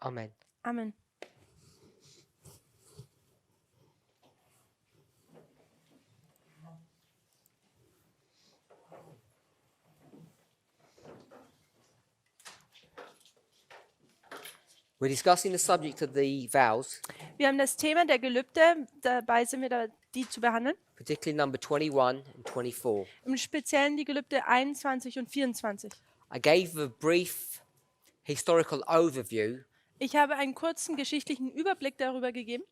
Amen. Amen. We're discussing the subject of the vows, Wir haben das Thema der Gelübde, dabei sind wir da, die zu behandeln. particularly number 21 and 24. Im Speziellen die Gelübde 21 und 24. I gave a brief historical overview Ich habe einen kurzen geschichtlichen Überblick darüber gegeben.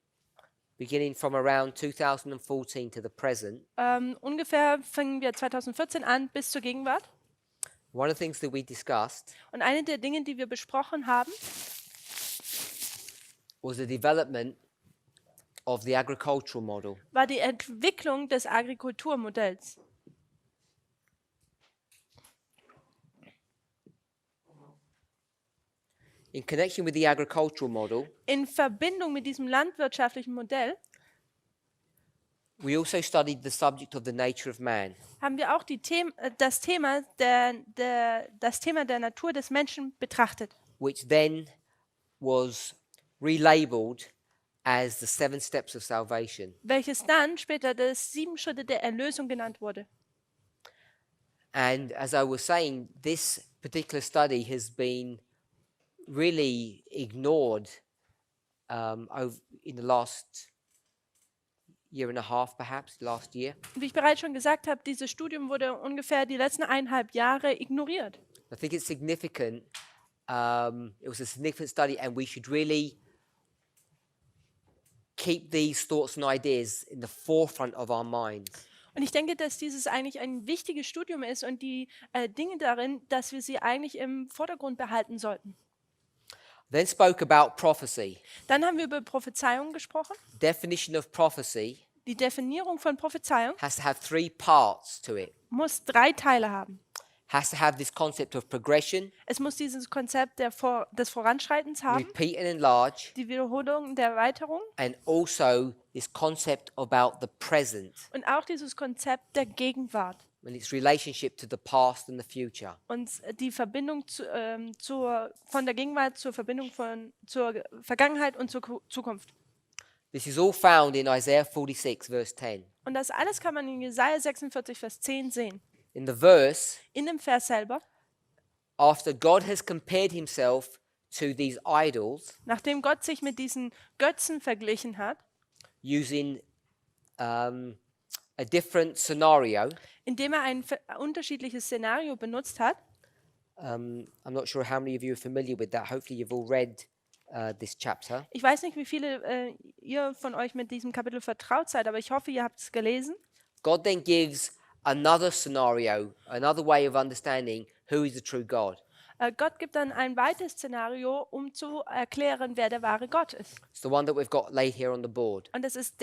beginning from around 2014 to the present. Ungefähr fangen wir 2014 an bis zur Gegenwart. One of the things that we discussed Und eine der Dinge, die wir besprochen haben, was the development of the agricultural model. war die Entwicklung des Agrikulturmodells. In connection with the agricultural model, In Verbindung mit diesem landwirtschaftlichen Modell we also studied the subject of the nature of man. haben wir auch das Thema der Natur des Menschen betrachtet, Which then was relabeled as the 7 steps of salvation. welches dann später das 7 Schritte der Erlösung genannt wurde. And as I was saying, this particular study has been really ignored in the last year and a half, perhaps, last year. Wie ich bereits schon gesagt habe, dieses Studium wurde ungefähr die letzten 1,5 Jahre ignoriert. I think it's significant. It was a significant study, and we should really keep these thoughts and ideas in the forefront of our minds. Und ich denke, dass dieses eigentlich ein wichtiges Studium ist und die Dinge darin, dass wir sie eigentlich im Vordergrund behalten sollten. Then spoke about prophecy. Dann haben wir über Prophezeiung gesprochen. Definition of prophecy Die Definierung von Prophezeiung has to have 3 parts to it. muss 3 Teile haben. Has to have this concept of progression, Es muss dieses Konzept des Voranschreitens haben, repeat and enlarge, die Wiederholung der Erweiterung and also this concept about the present und auch dieses Konzept der Gegenwart and its relationship to the past and the future. und die Verbindung von der Gegenwart zur Verbindung zur Vergangenheit und zur Zukunft. This is all found in Isaiah 46, verse 10. Und das alles kann man in Jesaja 46, Vers 10 sehen. In the verse, In dem Vers selber, after God has compared himself to these idols nachdem Gott sich mit diesen Götzen verglichen hat, using a different scenario, indem er ein unterschiedliches Szenario benutzt hat. I'm not sure how many of you are familiar with that. Hopefully you've all read this chapter. Ich weiß nicht, wie viele ihr von euch mit diesem Kapitel vertraut seid, aber ich hoffe, ihr habt es gelesen. God then gives another scenario, another way of understanding who is the true God. Gott gibt dann ein weiteres Szenario, um zu erklären, wer der wahre Gott ist. It's the one that we've got laid here on the board. Und das ist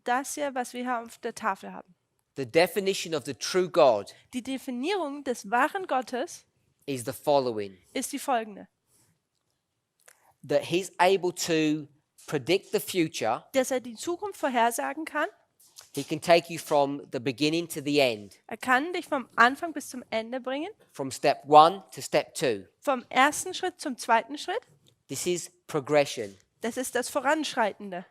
das hier, was wir hier auf der Tafel haben. The definition of the true God Die Definierung des wahren Gottes is the following: ist die folgende. that he's able to predict the future. Dass er die Zukunft vorhersagen kann. He can take you from the beginning to the end, Er kann dich vom Anfang bis zum Ende bringen. from step 1 to step 2. Vom ersten Schritt zum zweiten Schritt. This is progression. Das ist das Voranschreitende.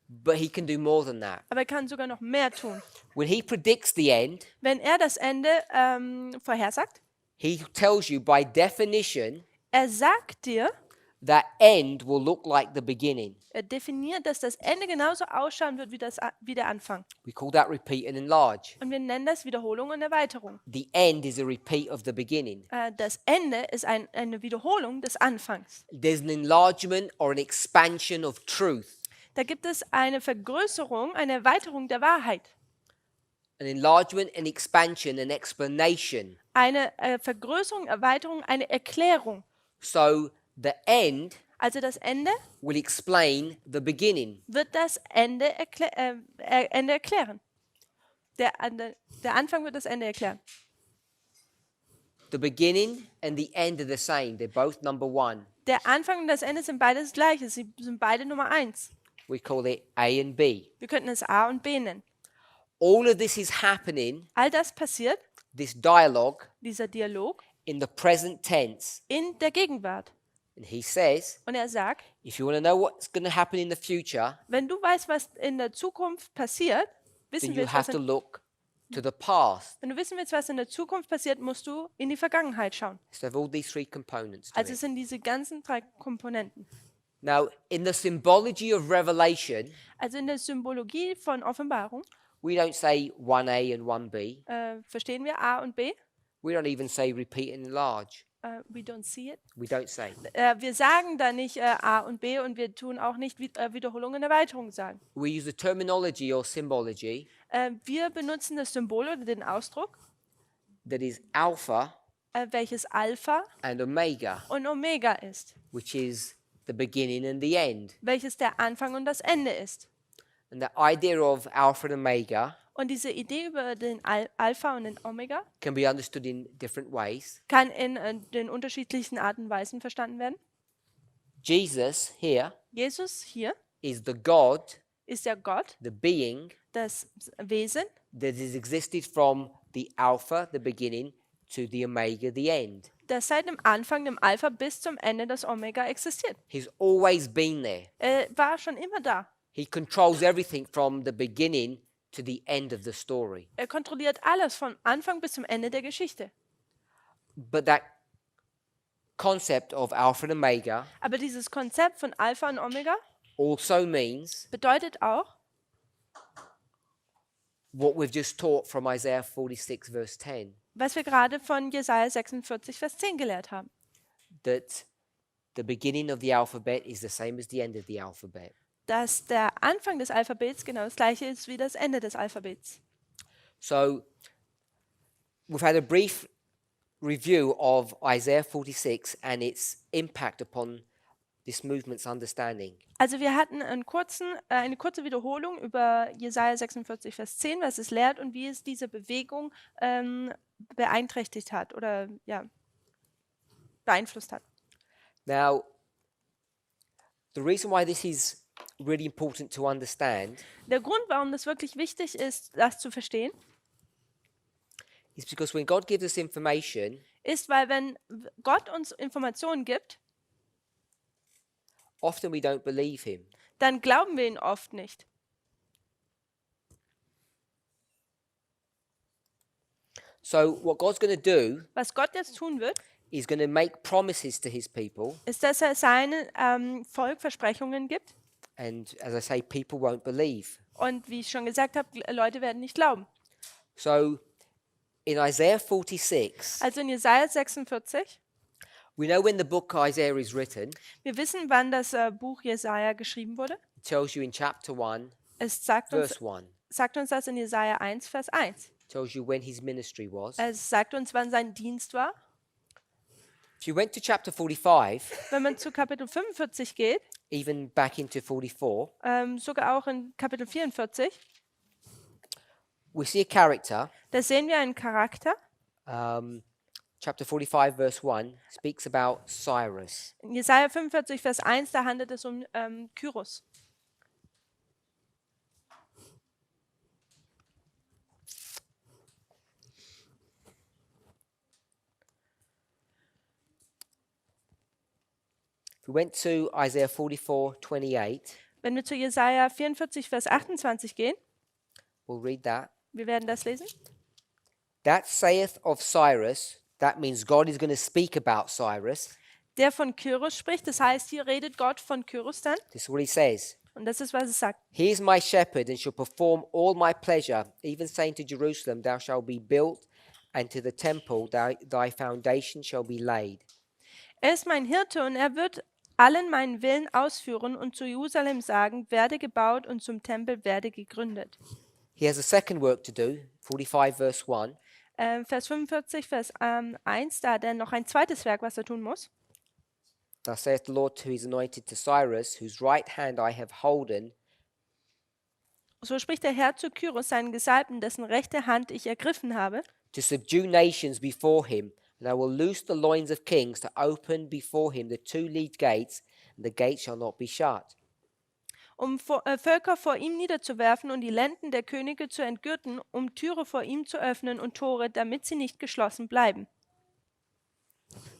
But he can do more than that. Aber er kann sogar noch mehr tun. When he predicts the end, Wenn er das Ende vorhersagt, he tells you by definition er sagt dir, that end will look like the beginning. er definiert, dass das Ende genauso ausschauen wird wie der Anfang. We call that repeat and enlarge. Und wir nennen das Wiederholung und Erweiterung. The end is a repeat of the beginning. Das Ende ist eine Wiederholung des Anfangs. There's an enlargement or an expansion of truth. Da gibt es eine Vergrößerung, eine Erweiterung der Wahrheit. An enlargement, an expansion, an explanation. Eine Vergrößerung, Erweiterung, eine Erklärung. So the end Also das Ende will explain the beginning. wird das Ende erklären. Der Anfang wird das Ende erklären. The beginning and the end are the same. They're both number 1. Der Anfang und das Ende sind beide das Gleiche. Sie sind beide Nummer 1. We call it A and B. Wir könnten es A und B nennen. All of this is happening, All das passiert, this dialogue, dieser Dialog, in the present tense. in der Gegenwart. And he says, Und er sagt, if you want to know what's going to happen in the future, wenn du weißt, was in der Zukunft passiert, then wissen you willst, have to look to the past. wenn du wissen willst, was in der Zukunft passiert, musst du in die Vergangenheit schauen. So have all these three components to Also es it. sind diese ganzen 3 Komponenten. Now, in the symbology of Revelation, Also in der Symbologie von Offenbarung we don't say 1a and 1b. verstehen wir A und B. We don't even say repeat and enlarge. We don't see it. We don't say. Wir sagen da nicht A und B und wir tun auch nicht Wiederholung und Erweiterung sagen. We use the terminology or symbology Wir benutzen das Symbol oder den Ausdruck, that is Alpha welches Alpha and Omega, und Omega ist, which is the beginning and the end. welches der Anfang und das Ende ist. And the idea of Alpha and Omega Und diese Idee über den Alpha und den Omega can be understood in different ways. kann in den unterschiedlichsten Arten und Weisen verstanden werden. Jesus here Jesus hier is the God, ist der Gott, the being das Wesen, that has existed from the Alpha, the beginning, to the Omega, the end. das seit dem Anfang, dem Alpha, bis zum Ende das Omega existiert. He's always been there. Er war schon immer da. He controls everything from the beginning to the end of the story. Er kontrolliert alles vom Anfang bis zum Ende der Geschichte. But that concept of Alpha and Omega Aber dieses Konzept von Alpha und Omega also means bedeutet auch, what we've just taught from Isaiah 46, verse 10, was wir gerade von Jesaja 46, Vers 10 gelehrt haben. that the beginning of the alphabet is the same as the end of the alphabet. Dass der Anfang des Alphabets genau das gleiche ist wie das Ende des Alphabets. So we've had a brief review of Isaiah 46 and its impact upon this movement's understanding. Also wir hatten eine kurze Wiederholung über Jesaja 46, Vers 10, was es lehrt und wie es diese Bewegung beeinträchtigt hat oder ja, beeinflusst hat. Now, the reason why this is really important to understand Der Grund, warum das wirklich wichtig ist, das zu verstehen, is because when God gives us information, ist, weil wenn Gott uns Informationen gibt, often we don't believe him. dann glauben wir ihn oft nicht. So what God's going to do Was Gott jetzt tun wird, is going to make promises to his people, ist, dass er seinem Volk Versprechungen gibt. and as I say, people won't believe. Und wie ich schon gesagt habe, Leute werden nicht glauben. So in Isaiah 46, Also in Jesaja 46, we know when the book Isaiah is written. wir wissen, wann das Buch Jesaja geschrieben wurde. It tells you in chapter 1, Es sagt verse 1. uns das in Jesaja 1, Vers 1. It tells you when his ministry was. Es sagt uns, wann sein Dienst war. If you went to chapter 45, Wenn man zu Kapitel 45 geht, even back into 44, sogar auch in Kapitel 44, we see a character. da sehen wir einen Charakter. Chapter 45, verse 1 speaks about Cyrus. In Jesaja 45, Vers 1, da handelt es um Kyros. If we went to Isaiah 44, 28, Wenn wir zu Jesaja 44, Vers 28 gehen, we'll read that. wir werden das lesen. That saith of Cyrus, that means God is going to speak about Cyrus. Der von Kyros spricht, das heißt, hier redet Gott von Kyros dann. This is what he says. Und das ist, was es sagt. He is my shepherd and shall perform all my pleasure, even saying to Jerusalem, thou shalt be built, and to the temple thy foundation shall be laid. Er ist mein Hirte und er wird allen meinen Willen ausführen und zu Jerusalem sagen, werde gebaut und zum Tempel werde gegründet. He has a second work to do, 45 verse 1. Vers 45, Vers 1, da hat er noch ein zweites Werk, was er tun muss. Thus saith the Lord to his anointed, to Cyrus, whose right hand I have holden, So spricht der Herr zu Kyros, seinen Gesalbten, dessen rechte Hand ich ergriffen habe, to subdue nations before him. And I will loose the loins of kings, to open before him the two lead gates, and the gates shall not be shut. um Völker vor ihm niederzuwerfen und die Lenden der Könige zu entgürten, um Türe vor ihm zu öffnen und Tore, damit sie nicht geschlossen bleiben.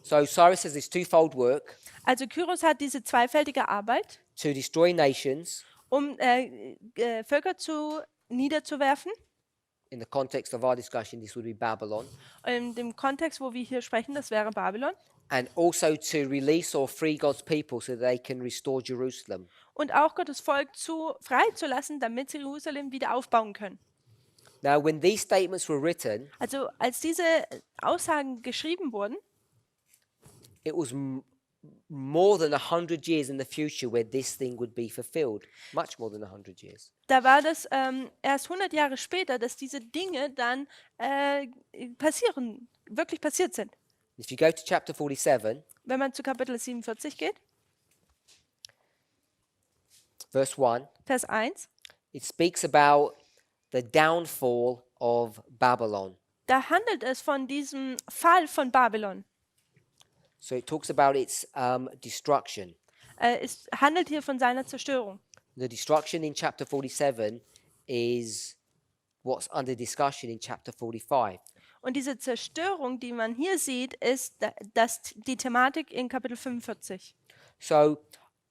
So Cyrus has this twofold work Also Kyros hat diese zweifältige Arbeit, to destroy nations Völker niederzuwerfen. in the context of our discussion, this would be Babylon, In dem Kontext, wo wir hier sprechen, das wäre Babylon. and also to release or free God's people so they can restore Jerusalem. Und auch Gottes Volk freizulassen, damit sie Jerusalem wieder aufbauen können. Now, when these statements were written, Also als diese Aussagen geschrieben wurden, it was more than 100 years in the future where this thing would be fulfilled. Much more than 100 years. da war das erst 100 Jahre später, dass diese Dinge dann wirklich passiert sind. If you go to chapter 47, Wenn man zu Kapitel 47 geht, verse 1, Vers 1, it speaks about the downfall of Babylon. da handelt es von diesem Fall von Babylon. So it talks about its destruction. Es handelt hier von seiner Zerstörung. The destruction in chapter 47 is what's under discussion in chapter 45. Und diese Zerstörung, die man hier sieht, ist die Thematik in Kapitel 45. So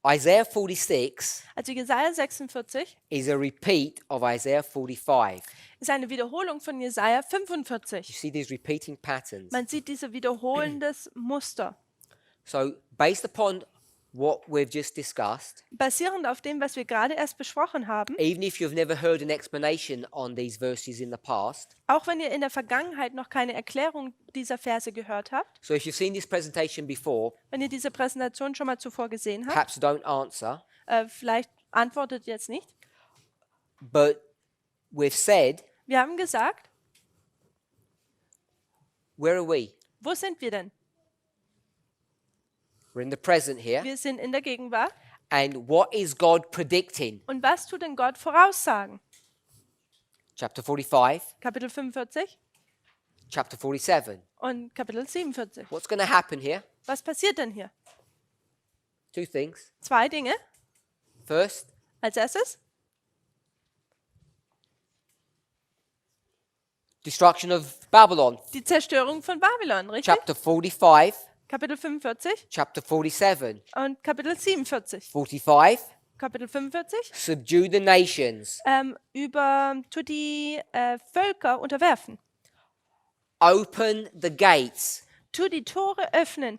Isaiah 46 Also Jesaja 46 is a repeat of Isaiah 45. ist eine Wiederholung von Jesaja You 45. see these repeating patterns. Man sieht diese wiederholendes Muster. So based upon what we've just discussed, Basierend auf dem, was wir gerade erst besprochen haben, even if you've never heard an explanation on these verses in the past, auch wenn ihr in der Vergangenheit noch keine Erklärung dieser Verse gehört habt, so if you've seen this presentation before, wenn ihr diese Präsentation schon mal zuvor gesehen habt, perhaps don't answer, vielleicht antwortet jetzt nicht. but we've said, Wir haben gesagt, where are we? wo sind wir denn? We're in the present here. Wir sind in der Gegenwart. And what is God predicting? Und was tut denn Gott voraussagen? Chapter 45, Kapitel 45 chapter 47. und Kapitel 47. What's going to happen here? Was passiert denn hier? Two things. 2 Dinge. First, Als erstes, destruction of Babylon. die Zerstörung von Babylon, richtig? Chapter 45, Kapitel 45 chapter 47. und Kapitel 47. 45, Kapitel 45 subdue the nations. tut die Völker unterwerfen. Open the gates. Tu die Tore öffnen.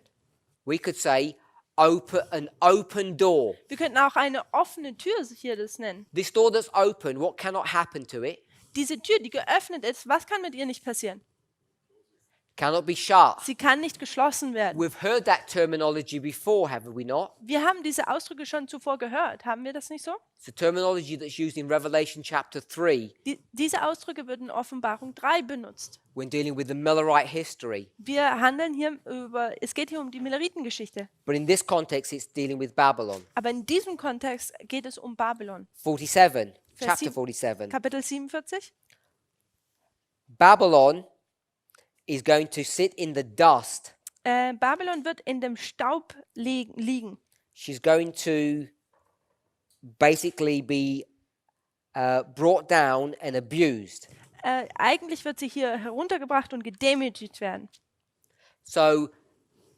We could say open an open door. Wir könnten auch eine offene Tür hier das nennen. This door that's open, what cannot happen to it? Diese Tür, die geöffnet ist, was kann mit ihr nicht passieren? Cannot be shut. Sie kann nicht geschlossen werden. We've heard that terminology before, haven't we not? Wir haben diese Ausdrücke schon zuvor gehört. Haben wir das nicht so? It's a terminology that's used in Revelation chapter 3 Diese Ausdrücke werden in Offenbarung 3 benutzt. when dealing with the Millerite history. Wir handeln hier es geht hier um die Milleritengeschichte. But in this context, it's dealing with Babylon. Aber in diesem Kontext geht es um Babylon. 47, Vers chapter 7. 47. Kapitel 47. Babylon is going to sit in the dust. Babylon wird in dem Staub liegen. She's going to basically be brought down and abused. Eigentlich wird sie hier heruntergebracht und gedemütigt werden. So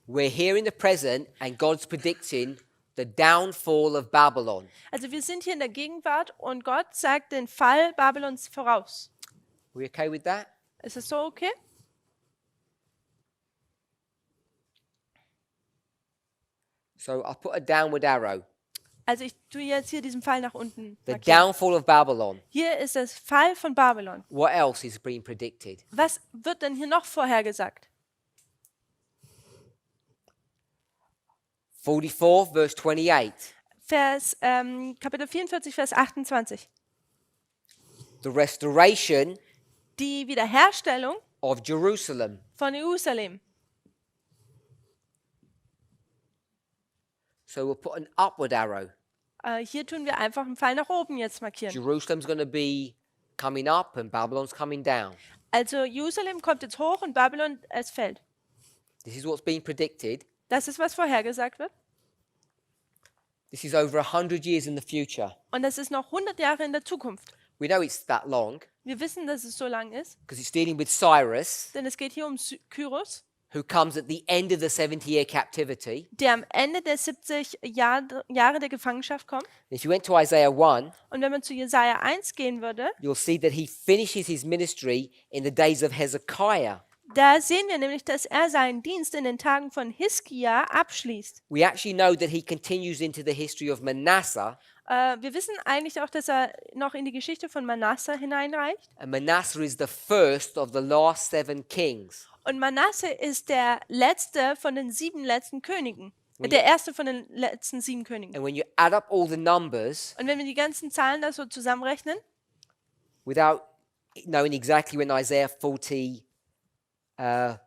we're here in the present and God's predicting the downfall of Babylon. Also wir sind hier in der Gegenwart und Gott sagt den Fall Babylons voraus. We okay with that? Ist es so okay? So I'll put a downward arrow. Also ich tue jetzt hier diesen Pfeil nach unten The markieren. downfall of Babylon. Hier ist das Fall von Babylon. What else is being predicted? Was wird denn hier noch vorhergesagt? 44, verse 28. Kapitel 44, Vers 28. The restoration Die Wiederherstellung of Jerusalem. von Jerusalem. So we'll put an upward arrow. Hier tun wir einfach einen Pfeil nach oben jetzt markieren. Jerusalem's going to be coming up and Babylon's coming down. Also Jerusalem kommt jetzt hoch und Babylon, es fällt. This is what's being predicted. Das ist, was vorhergesagt wird. This is over 100 years in the future. Und das ist noch 100 Jahre in der Zukunft. We know it's that long Wir wissen, dass es so lang ist, because it's dealing with Cyrus, denn es geht hier um Kyros. who comes at the end of the 70-year captivity. der am Ende der 70 Jahre der Gefangenschaft kommt. If you went to Isaiah 1, Und wenn man zu Jesaja 1 gehen würde, you'll see that he finishes his ministry in the days of Hezekiah. da sehen wir nämlich, dass er seinen Dienst in den Tagen von Hiskia abschließt. We actually know that he continues into the history of Manasseh, Wir wissen eigentlich auch, dass er noch in die Geschichte von Manasse hineinreicht. and Manasseh is the first of the last 7 kings. Und Manasse ist der letzte von den 7 letzten Königen. Der erste von den letzten 7 Königen. And when you add up all the numbers, Und wenn wir die ganzen Zahlen da so zusammenrechnen, without knowing exactly when Isaiah 40, 5,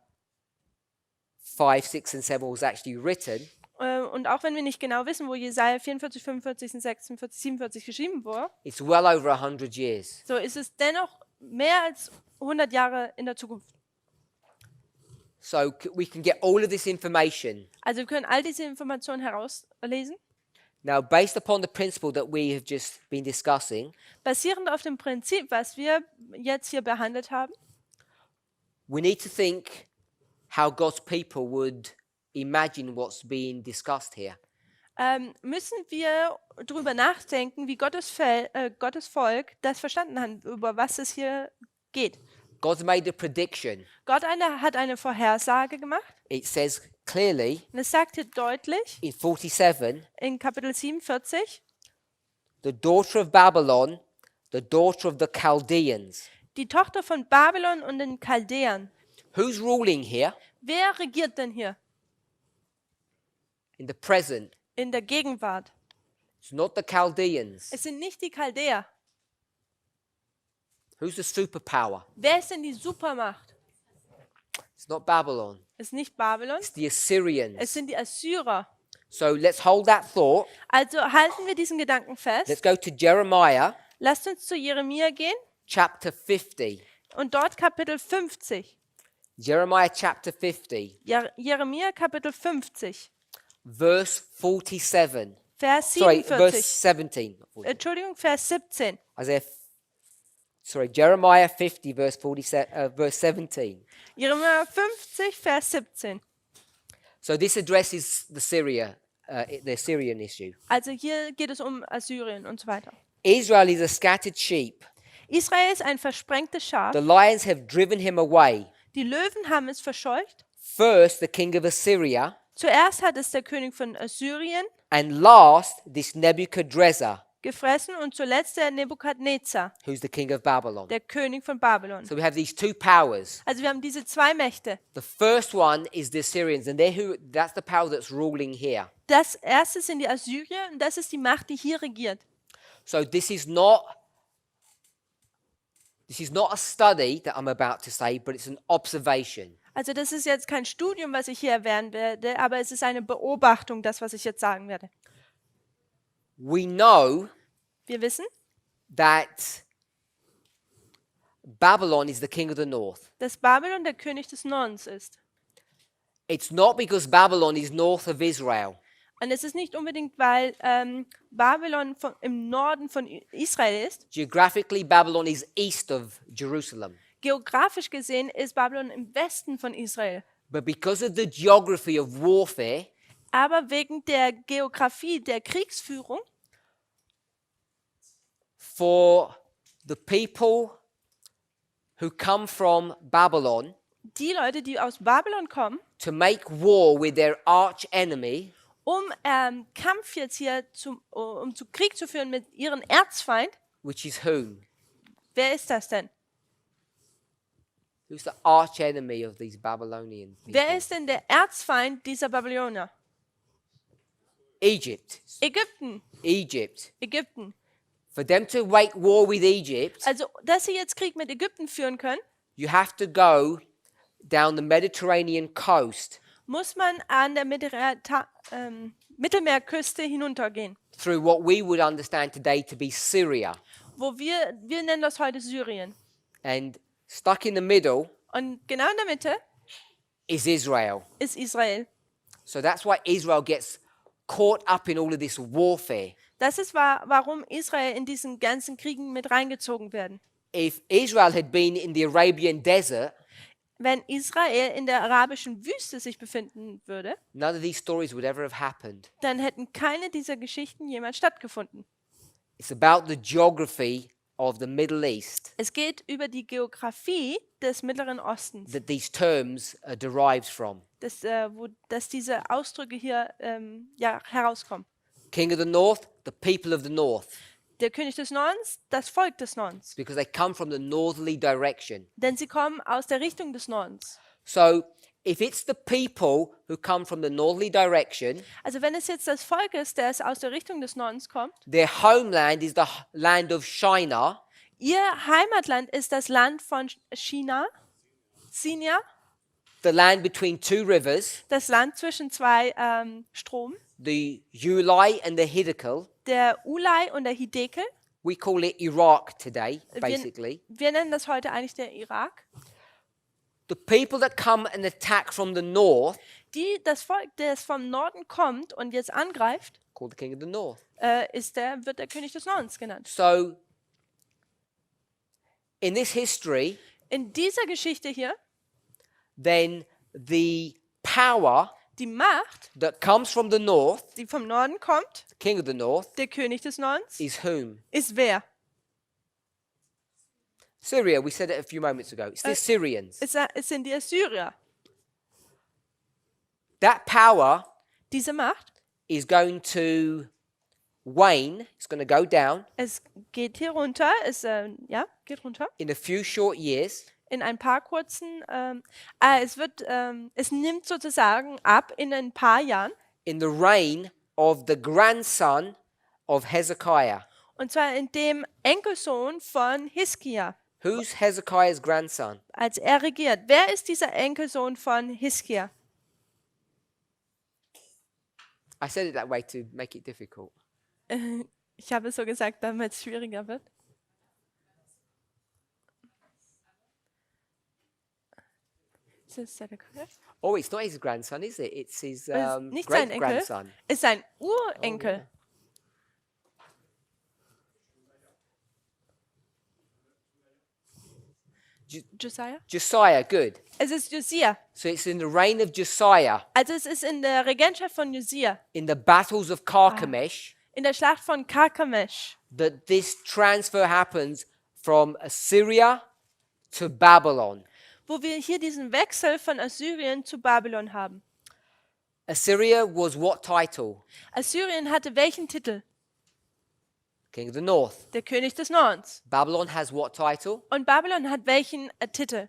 6, and 7 was actually written, und auch wenn wir nicht genau wissen, wo Jesaja 44, 45, 46, 47 geschrieben wurde, it's well over 100 years. so ist es dennoch mehr als 100 Jahre in der Zukunft. So we can get all of this information. Also wir können all diese Informationen herauslesen. Now, based upon the principle that we have just been discussing, Basierend auf dem Prinzip, was wir jetzt hier behandelt haben, we need to think how God's people would imagine what's being discussed here. müssen wir darüber nachdenken, wie Gottes Volk das verstanden hat, über was es hier geht. God's made a prediction. Gott hat eine Vorhersage gemacht. It says clearly Und es sagt hier deutlich in 47, in Kapitel 47, the daughter of Babylon, the daughter of the Chaldeans. die Tochter von Babylon und den Chaldäern. Who's ruling here Wer regiert denn hier in the present? in der Gegenwart? It's not the Chaldeans. Es sind nicht die Chaldäer. Who's the superpower? Wer ist denn die Supermacht? It's not Babylon. Es ist nicht Babylon, It's the Assyrians. es sind die Assyrer. So let's hold that thought. Also halten wir diesen Gedanken fest. Let's go to Jeremiah Lasst uns zu Jeremia gehen chapter 50. und dort Kapitel 50. Jeremiah chapter 50, Jeremia Kapitel 50, verse 47. Vers Sorry, verse 47. 17. not 47. Entschuldigung, Vers 17. Jeremiah 50, verse 17. Jeremia 50, Vers 17. So this addresses the Syrian issue. Also hier geht es um Assyrien und so weiter. Israel is a scattered sheep. Israel ist ein versprengtes Schaf. The lions have driven him away. Die Löwen haben es verscheucht. First, the king of Assyria, Zuerst hat es der König von Assyrien and last, this Nebuchadnezzar, gefressen und zuletzt der Nebukadnezar, who's the king of Babylon. der König von Babylon. So we have these 2 powers. Also wir haben diese 2 Mächte. The first one is the Assyrians, and that's the power that's ruling here. Das erste sind die Assyrier und das ist die Macht, die hier regiert. So this is not a study that I'm about to say, but it's an observation. Also das ist jetzt kein Studium, was ich hier erwähnen werde, aber es ist eine Beobachtung, das, was ich jetzt sagen werde. We know Wir wissen, that Babylon is the king of the north. dass Babylon der König des Nordens ist. It's not because Babylon is north of Israel. Und es ist nicht unbedingt, weil Babylon im Norden von Israel ist. Geographically, Babylon is east of Jerusalem. Geografisch gesehen ist Babylon im Westen von Israel. But because of the geography of warfare, Aber wegen der Geografie der Kriegsführung for the people who come from Babylon die Leute, die aus Babylon kommen, to make war with their arch enemy, Kampf jetzt hier um zu Krieg zu führen mit ihrem Erzfeind, which is whom? wer ist das denn? Who's the arch enemy of these Babylonian people? Wer ist denn der Erzfeind dieser Babylonier? Egypt. Ägypten. Egypt. Ägypten. For them to make war with Egypt, Also, dass sie jetzt Krieg mit Ägypten führen können, you have to go down the Mediterranean coast muss man an der Mittelmeerküste hinuntergehen, through what we would understand today to be Syria. wo wir nennen das heute Syrien. And stuck in the middle Und genau in der Mitte is Israel. ist Israel. So that's why Israel gets caught up in all of this warfare. Das ist warum Israel in diesen ganzen Kriegen mit reingezogen werden. If Israel had been in the Arabian desert, wenn Israel in der arabischen Wüste sich befinden würde, none of these stories would ever have happened. dann hätten keine dieser Geschichten jemals stattgefunden. It's about the geography of the Middle East Es geht über die Geografie des Mittleren Ostens, that these terms are derived from. dass diese Ausdrücke hier herauskommen. King of the North, the people of the North, Der König des Nordens, das Volk des Nordens. because they come from the northerly direction. Denn sie kommen aus der Richtung des Nordens. So if it's the people who come from the northerly direction, Also wenn es jetzt das Volk ist, das aus der Richtung des Nordens kommt, their homeland is the land of Shinar, ihr Heimatland ist das Land von China, Sinja, the land between two rivers, das Land zwischen zwei Strom, the Ulai and the Hiddekel. der Ulai und der Hidekel. We call it Iraq today, basically. Wir nennen das heute eigentlich der Irak. The people that come and attack from the north, Das Volk, das vom Norden kommt und jetzt angreift, called the king of the north. wird der König des Nordens genannt. So in this history, In dieser Geschichte hier, then the power die Macht, that comes from the north, die vom Norden kommt, the king of the north, der König des Nordens, is whom? ist wer? Syria, we said it a few moments ago. It's the Syrians. Es sind die Assyrier. That power Diese Macht, is going to wane, it's going to go down es geht hier runter, geht runter. in a few short years, In ein paar kurzen, es nimmt sozusagen ab in ein paar Jahren. in the reign of the grandson of Hezekiah. Und zwar in dem Enkelsohn von Hiskia, Who's Hezekiah's grandson? als er regiert. Wer ist dieser Enkelsohn von Hiskia? I said it that way to make it difficult. Ich habe es so gesagt, damit es schwieriger wird. Ist das Zedekiah? Oh, it's not his grandson, is it? It's his Ist nicht sein great Enkel, grandson. ist sein Urenkel. Josiah? Josiah, good. Es ist Josia. So it's in the reign of Josiah, Also es ist in der Regentschaft von Josia, in the battles of Carchemish, in der Schlacht von Karkemish, that this transfer happens from Assyria to Babylon. wo wir hier diesen Wechsel von Assyrien zu Babylon haben. Assyria was what title? Assyrien hatte welchen Titel? King of the North. Der König des Nordens. Babylon has what title? Und Babylon hat welchen Titel?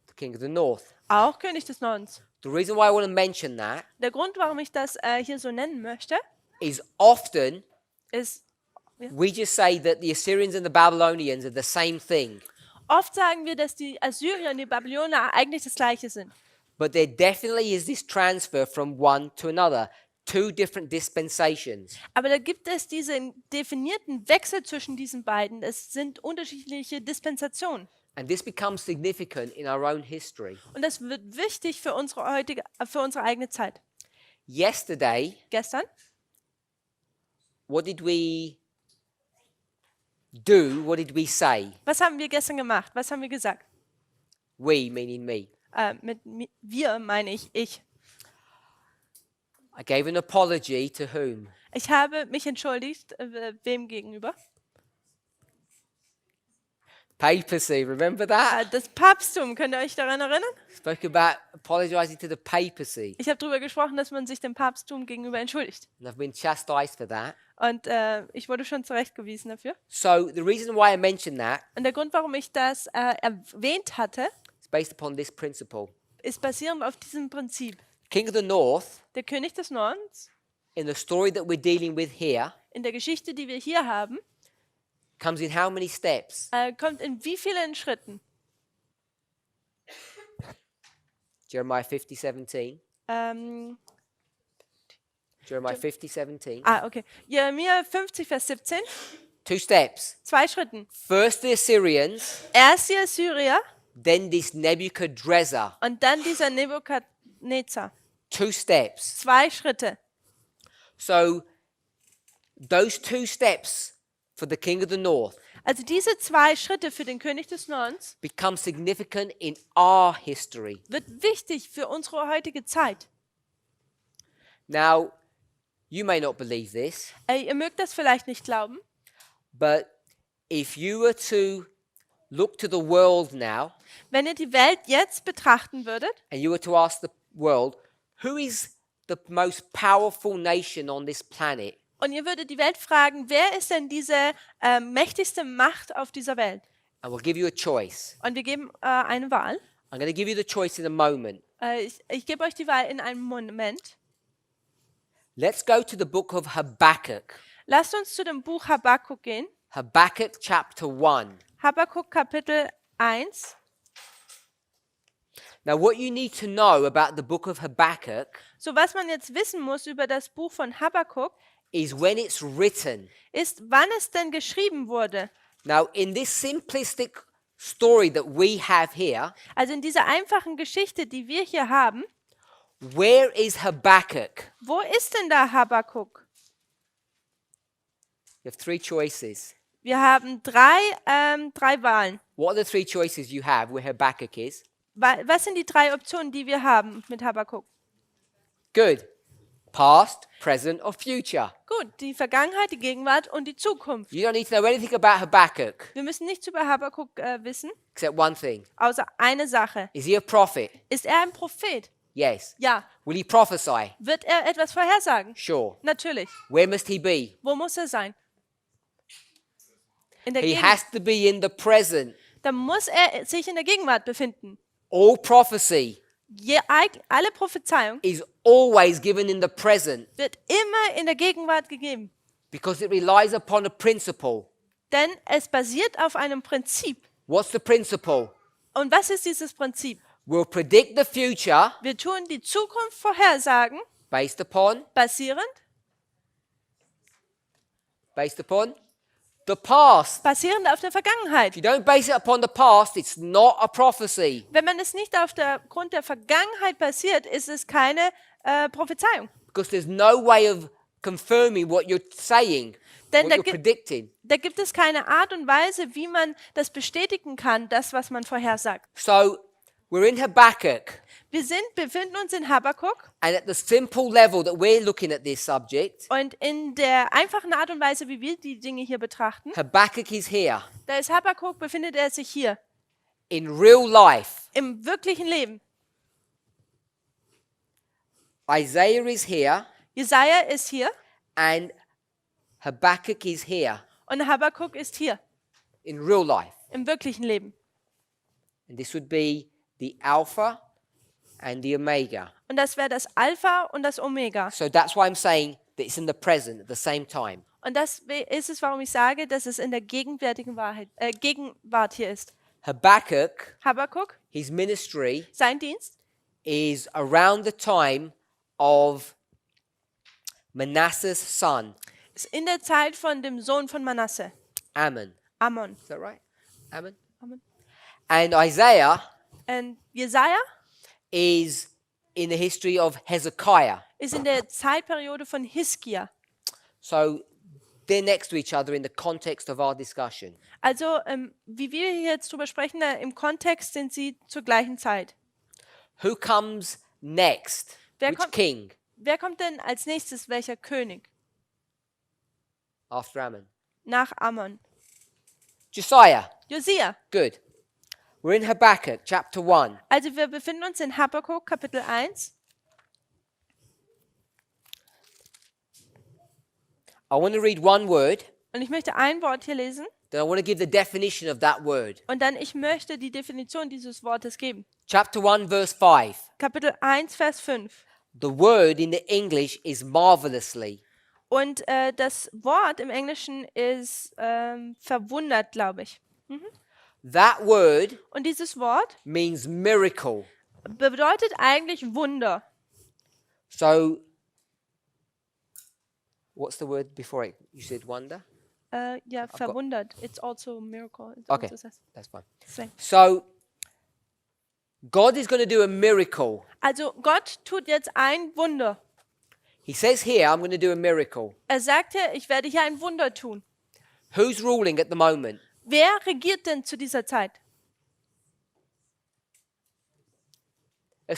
The King of the North. Auch König des Nordens. The reason why I want to mention that Der Grund, warum ich das hier so nennen möchte, is often ist, we just say that the Assyrians and the Babylonians are the same thing, oft sagen wir, dass die Assyrier und die Babylonier eigentlich das Gleiche sind. but there definitely is this transfer from one to another, two different dispensations. Aber da gibt es diesen definierten Wechsel zwischen diesen beiden. Es sind unterschiedliche Dispensationen. And this becomes significant in our own history. Und das wird wichtig für unsere eigene Zeit. Yesterday, Gestern, what did we do? What did we say? was haben wir gestern gemacht? Was haben wir gesagt? We, meaning me. Wir meine ich. I gave an apology to whom? Ich habe mich entschuldigt, wem gegenüber? Papacy, remember that? Das Papsttum, könnt ihr euch daran erinnern? Spoke about apologizing to the papacy. Ich habe darüber gesprochen, dass man sich dem Papsttum gegenüber entschuldigt. And I've been chastised for that. Und ich wurde schon zurechtgewiesen dafür. So the reason why I mention that Und der Grund, warum ich das erwähnt hatte, is based upon this principle. ist basierend auf diesem Prinzip. King of the North, Der König des Nordens, in the story that we're dealing with here, in der Geschichte, die wir hier haben, comes in how many steps? kommt in wie vielen Schritten? Jeremiah 50:17. Jeremiah 50:17. Okay. Jeremia 50, Vers 17. 2 steps. 2 Schritten. First the Assyrians, Erst die Assyrier then this Nebuchadnezzar. und dann dieser Nebukadnezar. 2 steps. 2 Schritte. So those 2 steps for the king of the north Also diese 2 Schritte für den König des Nordens become significant in our history. wird wichtig für unsere heutige Zeit. Now, you may not believe this, Ihr mögt das vielleicht nicht glauben, but if you were to look to the world now wenn ihr die Welt jetzt betrachten würdet and you were to ask the world, who is the most powerful nation on this planet? und ihr würdet die Welt fragen, wer ist denn diese mächtigste Macht auf dieser Welt? And we'll give you a choice. Und wir geben eine Wahl. I'm going to give you the choice in a moment. Ich gebe euch die Wahl in einem Moment. Let's go to the book of Habakkuk. Lasst uns zu dem Buch Habakkuk gehen. Habakkuk chapter 1. Habakkuk Kapitel 1. Now, what you need to know about the book of Habakkuk So, was man jetzt wissen muss über das Buch von Habakkuk, is when it's written. ist, wann es denn geschrieben wurde. Now, in this simplistic story that we have here, Also in dieser einfachen Geschichte, die wir hier haben, where is Habakkuk? wo ist denn da Habakkuk? You have 3 choices. Wir haben drei Wahlen. What are the 3 choices you have where Habakkuk is? Was sind die 3 Optionen, die wir haben mit Habakkuk? Good. Past, present, or future. Gut, die Vergangenheit, die Gegenwart und die Zukunft. You don't need to know anything about Habakkuk Wir müssen nichts über Habakkuk wissen, except one thing. außer eine Sache. Is he a prophet? Ist er ein Prophet? Yes. Ja. Will he prophesy? Wird er etwas vorhersagen? Sure. Natürlich. Where must he be? Wo muss er sein? In der He Gegenwart. has to be in the present. Da muss er sich in der Gegenwart befinden. All prophecy Alle Prophezeiung is always given in the present wird immer in der Gegenwart gegeben. because it relies upon a principle. Denn es basiert auf einem Prinzip. What's the principle? Und was ist dieses Prinzip? We'll predict the future Wir tun die Zukunft vorhersagen, based upon basierend the past. auf der Vergangenheit. If you don't base it upon the past, it's not a prophecy. Wenn man es nicht auf der Grund der Vergangenheit basiert, ist es keine Prophezeiung. Because there's no way of confirming what you're saying, Denn what you're predicting. da gibt es keine Art und Weise, wie man das bestätigen kann, das, was man vorhersagt. So we're in Habakkuk, Wir befinden uns in Habakkuk and at the simple level that we're looking at this subject, und in der einfachen Art und Weise, wie wir die Dinge hier betrachten, Habakkuk is here da ist Habakkuk, befindet er sich hier, in real life. im wirklichen Leben. Isaiah is here, Jesaja ist hier and Habakkuk is here und Habakkuk ist hier, in real life. im wirklichen Leben. And this would be the Alpha and the Omega. Und das wäre das Alpha und das Omega. So that's why I'm saying that it's in the present at the same time. Und das ist es, warum ich sage, dass es in der gegenwärtigen Gegenwart hier ist. Habakkuk, Habakkuk, his ministry, sein Dienst, is around the time of Manasseh's son, ist in der Zeit von dem Sohn von Manasse, Ammon. Ammon. Is that right? Ammon? Ammon. And Isaiah Und Jesaja is in the history of Hezekiah. ist in der Zeitperiode von Hiskia. So they're next to each other in the context of our discussion. Also, wie wir hier jetzt drüber sprechen, im Kontext sind sie zur gleichen Zeit. Who comes next? Wer Which kommt- king Wer kommt denn als nächstes, welcher König? after Ammon? Nach Ammon. Josiah. Josia. Good. We're in Habakkuk chapter 1. Also wir befinden uns in Habakkuk Kapitel 1. I want to read one word, Und ich möchte ein Wort hier lesen. then I want to give the definition of that word. Und dann ich möchte die Definition dieses Wortes geben. Chapter 1, verse 5. Kapitel 1, Vers 5. The word in the English is marvelously. Und das Wort im Englischen ist verwundert, glaube ich. That word Und dieses Wort means miracle. bedeutet eigentlich Wunder. So, what's the word before it? You said wonder? Ja, verwundert. It's also a miracle. It Okay, also says- that's fine. Deswegen. So, God is going to do a miracle. Also Gott tut jetzt ein Wunder. He says here, I'm going to do a miracle. Er sagte, ich werde hier ein Wunder tun. Who's ruling at the moment? wer regiert denn zu dieser Zeit? The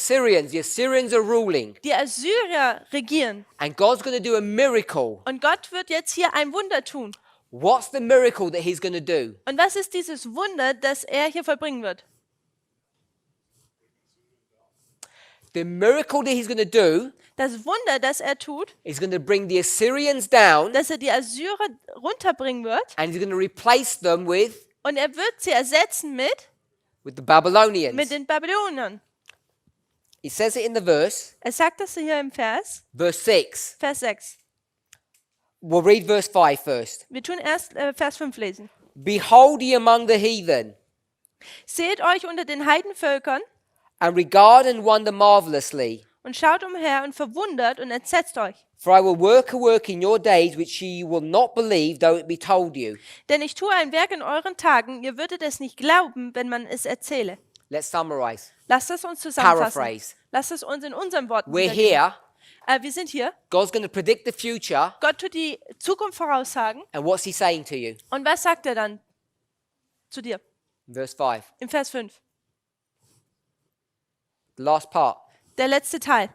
Assyrians are ruling. Die Assyrer regieren. And God's going to do a miracle. Und Gott wird jetzt hier ein Wunder tun. What's the miracle that he's going to do? Und was ist dieses Wunder, das er hier vollbringen wird? The miracle that he's going to do Das Wunder, das er tut, is going to bring the Assyrians down, dass er die Assyrer runterbringen wird and he's going to replace them und er wird sie ersetzen with the Babylonians. mit den Babyloniern. It says it in the verse, Er sagt das hier im verse 6. Vers 6. We'll read verse 5 first. Wir tun erst Vers 5 lesen. Behold ye among the heathen, Seht euch unter den Heidenvölkern and regard and wonder marvelously. und schaut umher und verwundert und entsetzt euch. For I will work a work in your days which ye will not believe, though it be told you. Denn ich tue ein Werk in euren Tagen, ihr würdet es nicht glauben, wenn man es erzähle. Let's summarize. Lasst es uns zusammenfassen. Paraphrase. Lasst es uns in unseren Worten We're wiedergeben. here. Wir sind hier. God's going to predict the future. Gott tut die Zukunft voraussagen. And what's he saying to you? Und was sagt er dann zu dir? Verse 5. Im Vers 5. The last part. Der letzte Teil.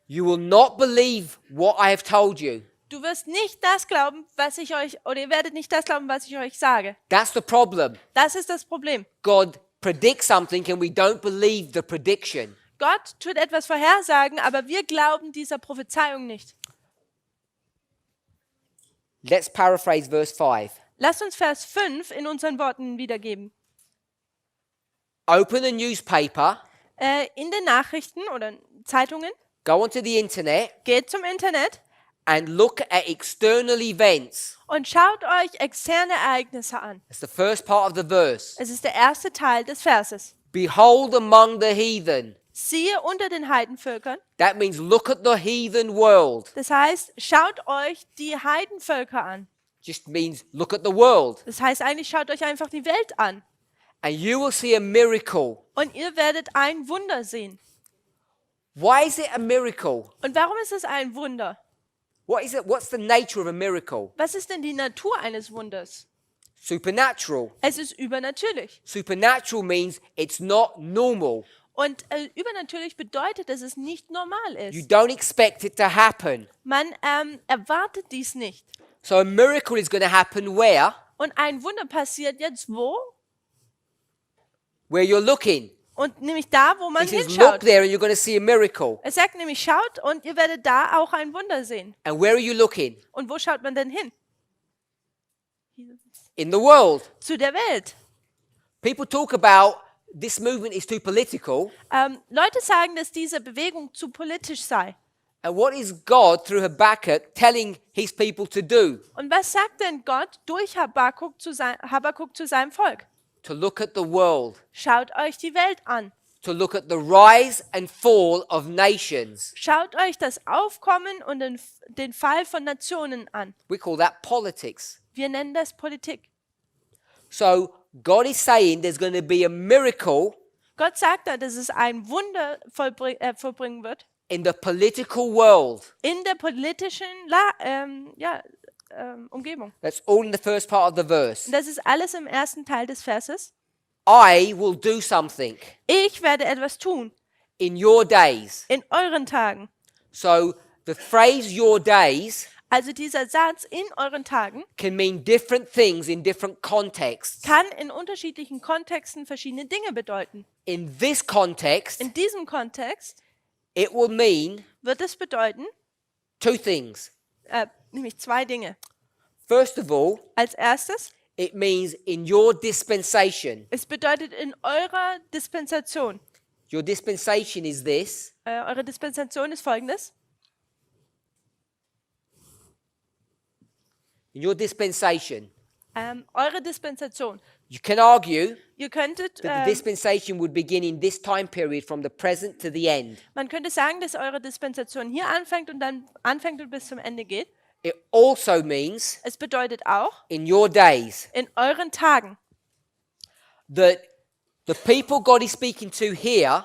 You will not believe what I have told you. Du wirst nicht das glauben, was ich euch, oder ihr werdet nicht das glauben, was ich euch sage. That's the problem. Das ist das Problem. God predicts something and we don't believe the prediction. Gott tut etwas vorhersagen, aber wir glauben dieser Prophezeiung nicht. Let's paraphrase verse 5. Lasst uns Vers 5 in unseren Worten wiedergeben. Open a newspaper, In den Nachrichten oder Zeitungen, go onto the internet, geht zum Internet and look at external events. und schaut euch externe Ereignisse an. That's the first part of the verse. Es ist der erste Teil des Verses. Behold among the heathen. Siehe unter den Heidenvölkern. That means look at the heathen world. Das heißt, schaut euch die Heidenvölker an. Just means look at the world. Das heißt eigentlich, schaut euch einfach die Welt an. And you will see a miracle. Und ihr werdet ein Wunder sehen. Why is it a miracle? Und warum ist es ein Wunder? What is it? What's the nature of a miracle? Was ist denn die Natur eines Wunders? Supernatural. Es ist übernatürlich. Supernatural means it's not normal. Und übernatürlich bedeutet, dass es nicht normal You ist. don't expect it to happen. Man erwartet dies nicht. So a miracle is going to happen where? Und ein Wunder passiert jetzt wo? Where you're looking. Und nämlich da, wo man He says, look hinschaut. there and you're going to see a miracle. Es sagt nämlich, schaut und ihr werdet da auch ein Wunder sehen. And where are you looking? Und wo schaut man denn hin? In the world. Zu der Welt. People talk about this movement is too political. Leute sagen, dass diese Bewegung zu politisch sei. And what is God, through Habakkuk, telling his people to do? Und was sagt denn Gott durch Habakuk zu seinem Volk? To look at the world. Schaut euch die Welt an. To look at the rise and fall of nations. Schaut euch das Aufkommen und den Fall von Nationen an. We call that politics. Wir nennen das Politik. So God is saying there's going to be a miracle Gott sagt da, dass es ein Wunder vollbringen wird in the political world. in der politischen Umgebung. That's all in the first part of the verse. Und das ist alles im ersten Teil des Verses. I will do something Ich werde etwas tun in your days. in euren Tagen. So the phrase your days Also dieser Satz in euren Tagen can mean different things in different contexts. kann in unterschiedlichen Kontexten verschiedene Dinge bedeuten. In this context, In diesem Kontext it will mean wird es bedeuten, two things. nämlich zwei Dinge. First of all, Als erstes, it means in your dispensation. es bedeutet in eurer Dispensation. Your dispensation is this. Eure Dispensation ist folgendes. In your dispensation, Eure Dispensation. you can argue Ihr könntet, that the dispensation would begin in this time period from the present to the end. man könnte sagen, dass eure Dispensation hier anfängt und dann anfängt und bis zum Ende geht. It also means Es bedeutet auch in your days in euren Tagen. that the people God is speaking to here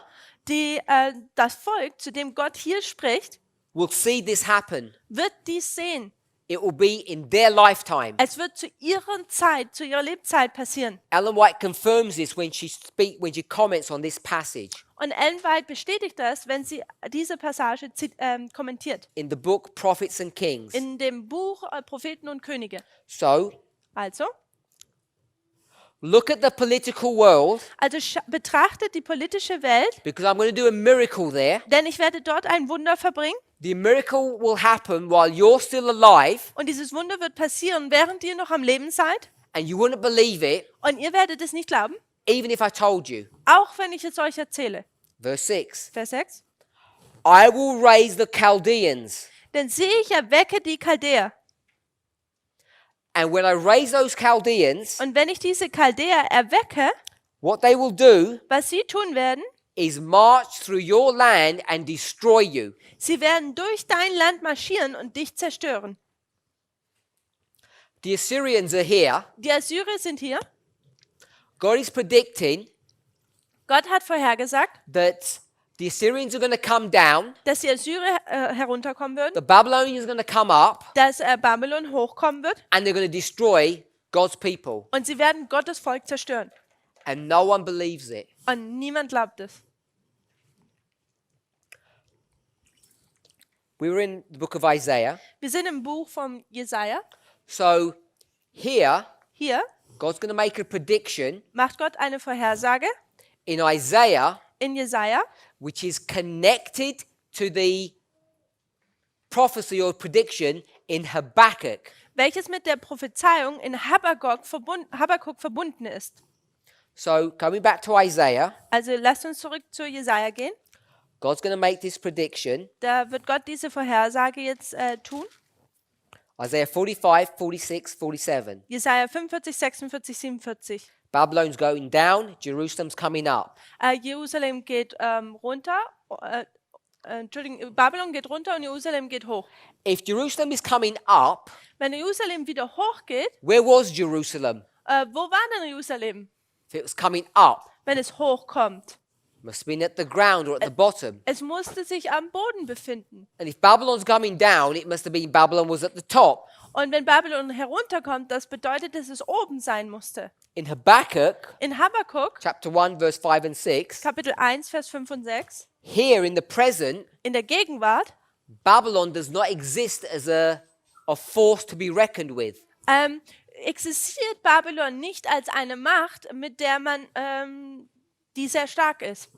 Das Volk, zu dem Gott hier spricht, will see this happen. wird dies sehen. It will be in their lifetime. Es wird zu ihrer Zeit, zu ihrer Lebenszeit passieren. Ellen White confirms this when she comments on this passage Und Ellen White bestätigt das, wenn sie diese Passage kommentiert. in the book Prophets and Kings. In dem Buch Propheten und Könige. So, Also look at the political world, betrachtet die politische Welt, because I'm going to do a miracle there. denn ich werde dort ein Wunder verbringen. The miracle will happen while you're still alive, Und dieses Wunder wird passieren, während ihr noch am Leben seid. and you wouldn't believe it, Und ihr werdet es nicht glauben, even if I told you. auch wenn ich es euch erzähle. Verse 6. Vers 6. I will raise the Chaldeans, Denn siehe, ich erwecke die Chaldäer. and when I raise those Chaldeans, Und wenn ich diese Chaldäer erwecke, what they will do was sie tun werden, is march through your land and destroy you. sie werden durch dein Land marschieren und dich zerstören. The Assyrians are here. Die Assyrer sind hier. God is predicting Gott hat vorhergesagt, that the Assyrians are going to come down, dass die Assyrer herunterkommen würden, the Babylonians are going to come up, dass Babylon hochkommen wird and they're going to destroy God's people. und sie werden Gottes Volk zerstören. And no one believes it. Und niemand glaubt es. We were in the book of Isaiah. Wir sind im Buch von Jesaja. So here, Hier God's going to make a prediction macht Gott eine Vorhersage in Isaiah, in Jesaja, which is connected to the prophecy or prediction in Habakkuk. welches mit der Prophezeiung in Habakuk verbunden ist. So coming back to Isaiah, Also lasst uns zurück zu Jesaja gehen. God's going to make this prediction. Da wird Gott diese Vorhersage jetzt tun. Isaiah 45, 46, 47. Jesaja 45, 46, 47. Babylon's going down, Jerusalem's coming up. Jerusalem geht runter. Babylon geht runter und Jerusalem geht hoch. If Jerusalem is coming up, Wenn Jerusalem wieder hochgeht, where was Jerusalem? wo war denn Jerusalem, If it was coming up, wenn es hochkommt? must have been at the ground or at the bottom. Es musste sich am Boden befinden. And if Babylon's coming down, it must have been Babylon was at the top. Und wenn Babylon herunterkommt, das bedeutet, dass es oben sein musste. In Habakkuk, In Habakuk, chapter 1, verse 5 and 6, Kapitel 1, Vers 5 und 6, here in the present, in der Gegenwart, Babylon does not exist as a force to be reckoned with. existiert Babylon nicht als eine Macht, mit der man, die sehr stark ist.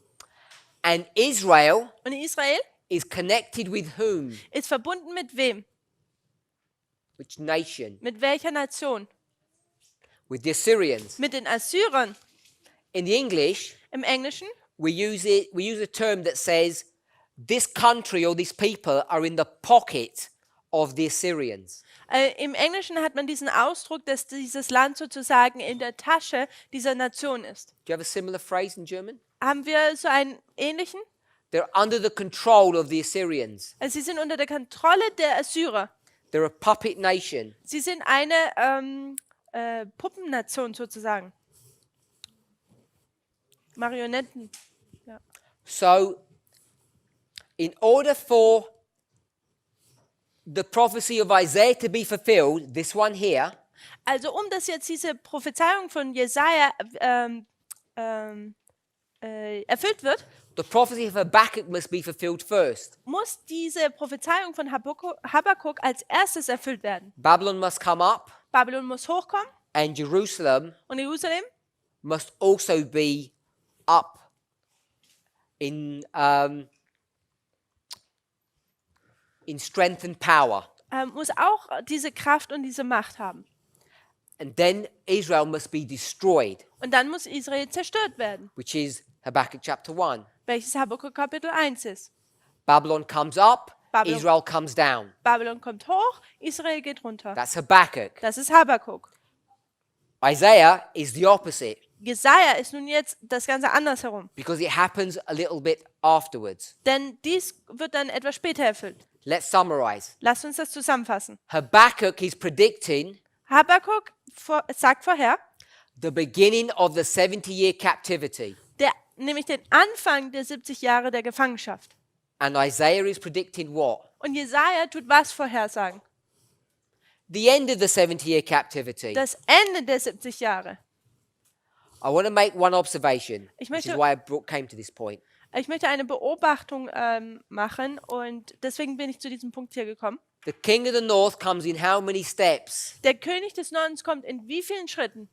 And Israel Und Israel is connected with whom? ist verbunden mit wem? Which nation? Mit welcher Nation? With the Assyrians. Mit den Assyrern. In the English, Im Englischen we use a term that says this country or these people are in the pocket of the Assyrians. Im Englischen hat man diesen Ausdruck, dass dieses Land sozusagen in der Tasche dieser Nation ist. Do you have a similar phrase in German? Haben wir so einen ähnlichen? They're under the control of the Assyrians. Also sie sind unter der Kontrolle der Assyrer. They're a puppet nation. Sie sind eine Puppennation sozusagen. Marionetten. Ja. So, in order for the prophecy of Isaiah to be fulfilled, this one here, Also dass jetzt diese Prophezeiung von Jesaja erfüllt wird, the prophecy of Habakkuk must be fulfilled first. muss diese Prophezeiung von Habakuk als erstes erfüllt werden. Babylon must come up, Babylon muss hochkommen and Jerusalem und Jerusalem must also be up in strength and power. muss auch diese Kraft und diese Macht haben. And then Israel must be destroyed, Und dann muss Israel zerstört werden, which is Habakkuk chapter 1. welches Habakuk Kapitel 1 ist. Babylon comes up, Babylon- Israel comes down. Babylon kommt hoch, Israel geht runter. That's Habakkuk. Das ist Habakuk. Isaiah is the opposite Jesaja ist nun jetzt das Ganze andersherum. because it happens a little bit afterwards. Denn dies wird dann etwas später erfüllt. Let's summarize. Lasst uns das zusammenfassen. Habakkuk is predicting Habakuk sagt vorher, the beginning of the 70-year captivity. nämlich den Anfang der 70 Jahre der Gefangenschaft. And Isaiah is predicting what? Und Jesaja tut was vorhersagen? the end of the 70-year captivity. Das Ende der 70 Jahre. I want to make one observation, Ich which is möchte- why came to this point. Ich möchte eine Beobachtung machen und deswegen bin ich zu diesem Punkt hier gekommen. The king of the north comes in how many steps? Der König des Nordens kommt in wie vielen Schritten?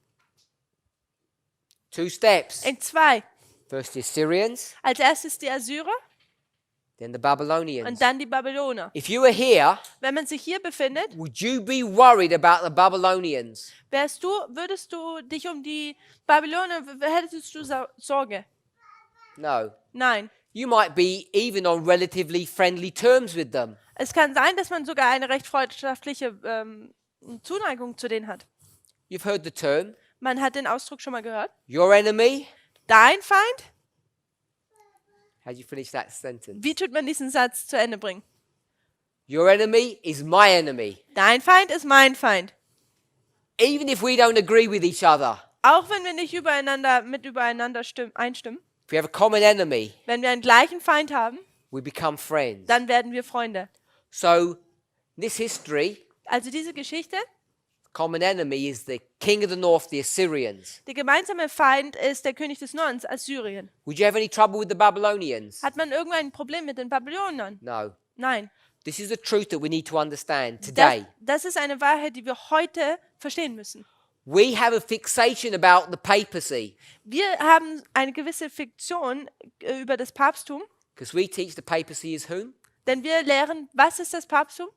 2 steps. In 2. First the Assyrians, Als erstes die Assyrer then the Babylonians. und dann die Babyloner. If you were here, Wenn man sich hier befindet, would you be worried about the Babylonians? würdest du dich um die Babyloner, hättest du Sorge? No. Nein. You might be even on relatively friendly terms with them. Es kann sein, dass man sogar eine recht freundschaftliche Zuneigung zu denen hat. You've heard the term, Man hat den Ausdruck schon mal gehört. your enemy. Dein Feind? How do you finish that sentence? Wie tut man diesen Satz zu Ende bringen? Your enemy is my enemy. Dein Feind ist mein Feind. Even if we don't agree with each other, Auch wenn wir nicht übereinander einstimmen. if we have a common enemy, Wenn wir einen gleichen Feind haben, we become friends. dann werden wir Freunde. So, this history, Also diese Geschichte, common enemy is the king of the north, the Assyrians. der gemeinsame Feind ist der König des Nordens, Assyrien. Would you have any trouble with the Babylonians? Hat man irgendein Problem mit den Babylonern? No. Nein. This is the truth that we need to understand today. Das ist eine Wahrheit, die wir heute verstehen müssen. We have a fixation about the papacy Wir haben eine gewisse Fiktion über das Papsttum, because we teach the papacy is whom? denn wir lehren, was ist das Papsttum?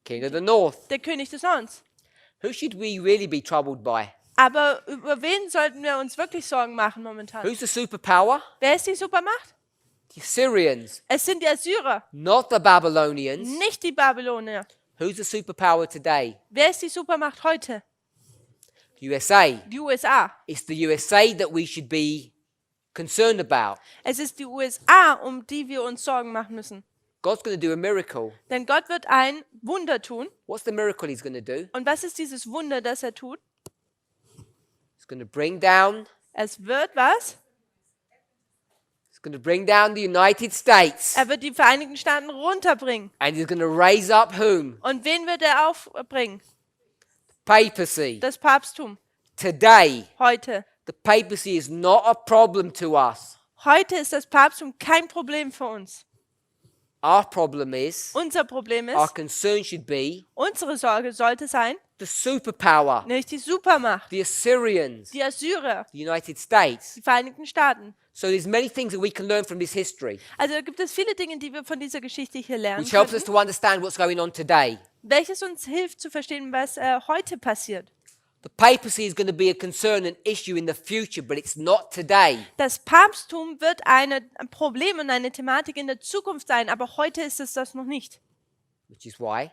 King of the north. Der König des Nordens. Who should we really be troubled by? Aber über wen sollten wir uns wirklich Sorgen machen momentan? Who's the superpower? Wer ist die Supermacht? The Assyrians, Es sind die Assyrer, not the Babylonians. nicht die Babylonier. Who's the superpower today? Wer ist die Supermacht heute? The USA. Die USA. It's the USA that we should be concerned about. Es ist die USA, um die wir uns Sorgen machen müssen. God's going to do a miracle. Denn Gott wird ein Wunder tun. What's the miracle he's going to do? Und was ist dieses Wunder, das er tut? He's going to bring down Es wird was? the United States. Er wird die Vereinigten Staaten runterbringen. And he's going to raise up whom? Und wen wird er aufbringen? Papacy. Das Papsttum. Today, Heute. the papacy is not a problem to us. Heute ist das Papsttum kein Problem für uns. Our problem is, Unser Problem our ist, concern should be unsere Sorge sollte sein, the superpower, nicht die Supermacht, the Assyrians, die Assyrer, the United States. die Vereinigten Staaten. So there's many things that we can learn from this history, Also da gibt es viele Dinge, die wir von dieser Geschichte hier lernen which helps us können, to understand what's going on today. welches uns hilft zu verstehen, was heute passiert. The papacy is going to be a concern and issue in the future, but it's not today. Das Papsttum wird ein Problem und eine Thematik in der Zukunft sein, aber heute ist es das noch nicht. Which is why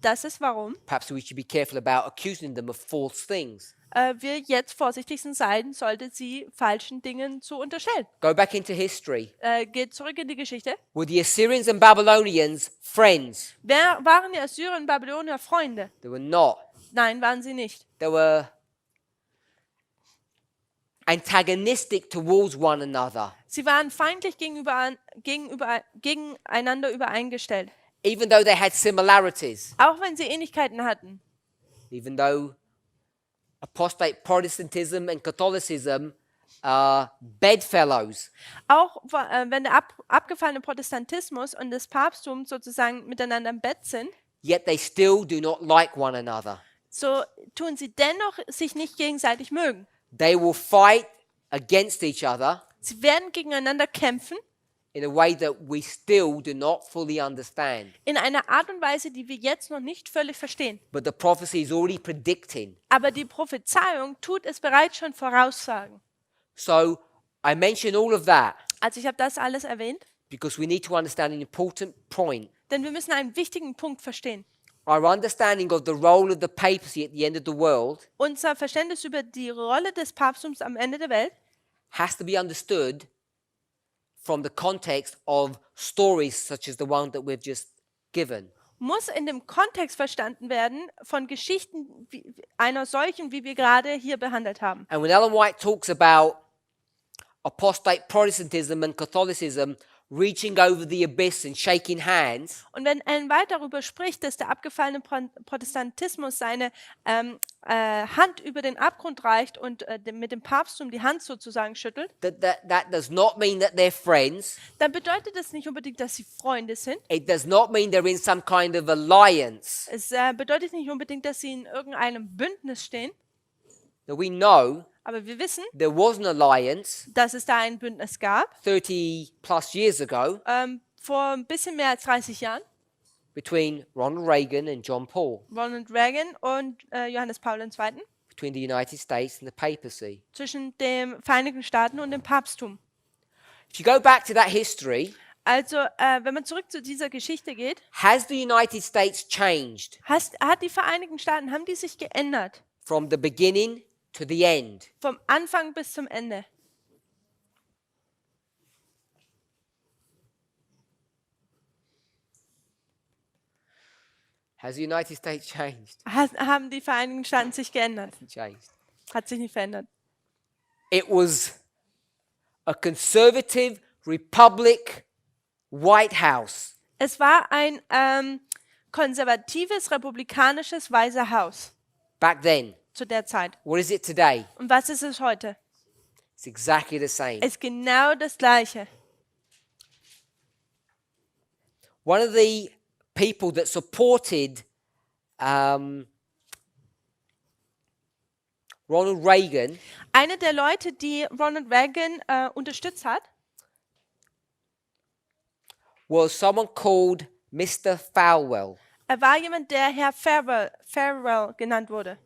Das ist warum perhaps we should be careful about accusing them of false things. wir jetzt vorsichtig sein sollten, sie falschen Dingen zu unterstellen. Go back into history. Geht zurück in die Geschichte. Were the Assyrians and Babylonians friends? Waren die Assyrer und Babylonier Freunde? They were not. Nein, waren sie nicht. They were antagonistic towards one another. Sie waren feindlich gegeneinander übereingestellt. Even though they had similarities, Auch wenn sie Ähnlichkeiten hatten. even though apostate Protestantism and Catholicism are bedfellows. Auch wenn der abgefallene Protestantismus und das Papsttum sozusagen miteinander im Bett sind, Yet they still do not like one another. so tun sie dennoch sich nicht gegenseitig mögen. They will fight against each other Sie werden gegeneinander kämpfen in a way that we still do not fully understand. in einer Art und Weise, die wir jetzt noch nicht völlig verstehen. But the prophecy is already predicting. Aber die Prophezeiung tut es bereits schon voraussagen. So I mention all of that Also ich habe das alles erwähnt, because we need to understand an important point. denn wir müssen einen wichtigen Punkt verstehen. Our understanding of the role of the papacy at the end of the world Unser Verständnis über die Rolle des Papsttums am Ende der Welt has to be understood from the context of stories such as the one that we've just given. muss in dem Kontext verstanden werden von Geschichten einer solchen, wie wir gerade hier behandelt haben. And when Ellen White talks about apostate Protestantism and Catholicism reaching over the abyss and shaking hands, Und wenn Ellen White darüber spricht, dass der abgefallene Protestantismus seine Hand über den Abgrund reicht und mit dem Papsttum die Hand sozusagen schüttelt, that does not mean that they're friends. dann bedeutet das nicht unbedingt, dass sie Freunde sind. It does not mean they're in some kind of alliance. Es bedeutet nicht unbedingt, dass sie in irgendeinem Bündnis stehen. Now we know Aber wir wissen, there was an alliance dass es da ein Bündnis gab, 30 plus years ago vor ein bisschen mehr als 30 Jahren, between Ronald Reagan and John Paul, Ronald Reagan und Johannes Paul II., between the United States and the papacy. zwischen den Vereinigten Staaten und dem Papsttum. If you go back to that history, Also, wenn man zurück zu dieser Geschichte geht, has the United States changed hat die Vereinigten Staaten, haben die sich geändert, from the beginning to the end? vom Anfang bis zum Ende. Has the United States changed? Haben die Vereinigten Staaten sich geändert? Changed. Hat sich nicht verändert. It was a conservative republic White House Es war ein konservatives, republikanisches Weiße Haus back then. zu der Zeit. What is it today? Und was ist es heute? It's exactly the same. Es ist genau das Gleiche. One of the people that supported Ronald Reagan Eine der Leute, die Ronald Reagan unterstützt hat, was someone called Mr. Falwell. war jemand, der Herr Farewell genannt wurde.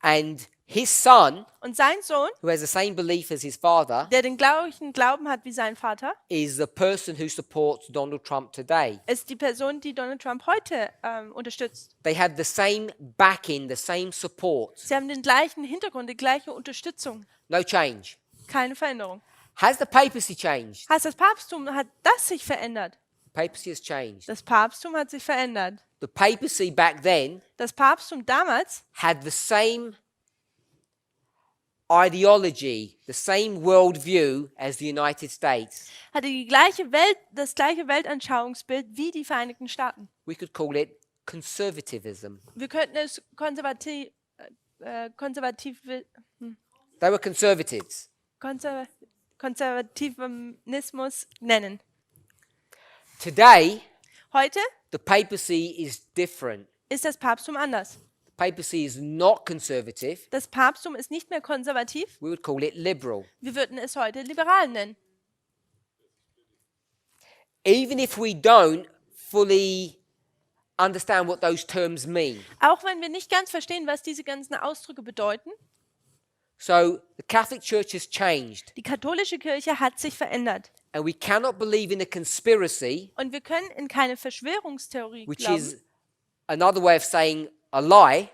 And his son, Und sein Sohn, who has the same belief as his father, der den gleichen Glauben hat wie sein Vater, is the person who supports Donald Trump today. ist die Person, die Donald Trump heute unterstützt. They have the same backing, the same support. Sie haben den gleichen Hintergrund, die gleiche Unterstützung. No change. Keine Veränderung. Has the papacy changed? Heißt, das Papsttum, hat das sich verändert? Papacy has changed. Das Papsttum hat sich verändert. The papacy back then Das Papsttum damals had the same ideology, the same worldview as the United States. hatte das gleiche Weltanschauungsbild wie die Vereinigten Staaten. We could call it conservatism. Wir könnten es konservative, They were conservatives. Konservativismus nennen. Today, Heute the papacy is different. ist das Papsttum anders. The papacy is not conservative. Das Papsttum ist nicht mehr konservativ. We would call it liberal. Wir würden es heute liberal nennen. Even if we don't fully understand what those terms mean. Auch wenn wir nicht ganz verstehen, was diese ganzen Ausdrücke bedeuten. So, the Catholic Church has changed. Die katholische Kirche hat sich verändert. And we cannot believe in a conspiracy, Und wir können in keine Verschwörungstheorie which glauben, is another way of saying a lie,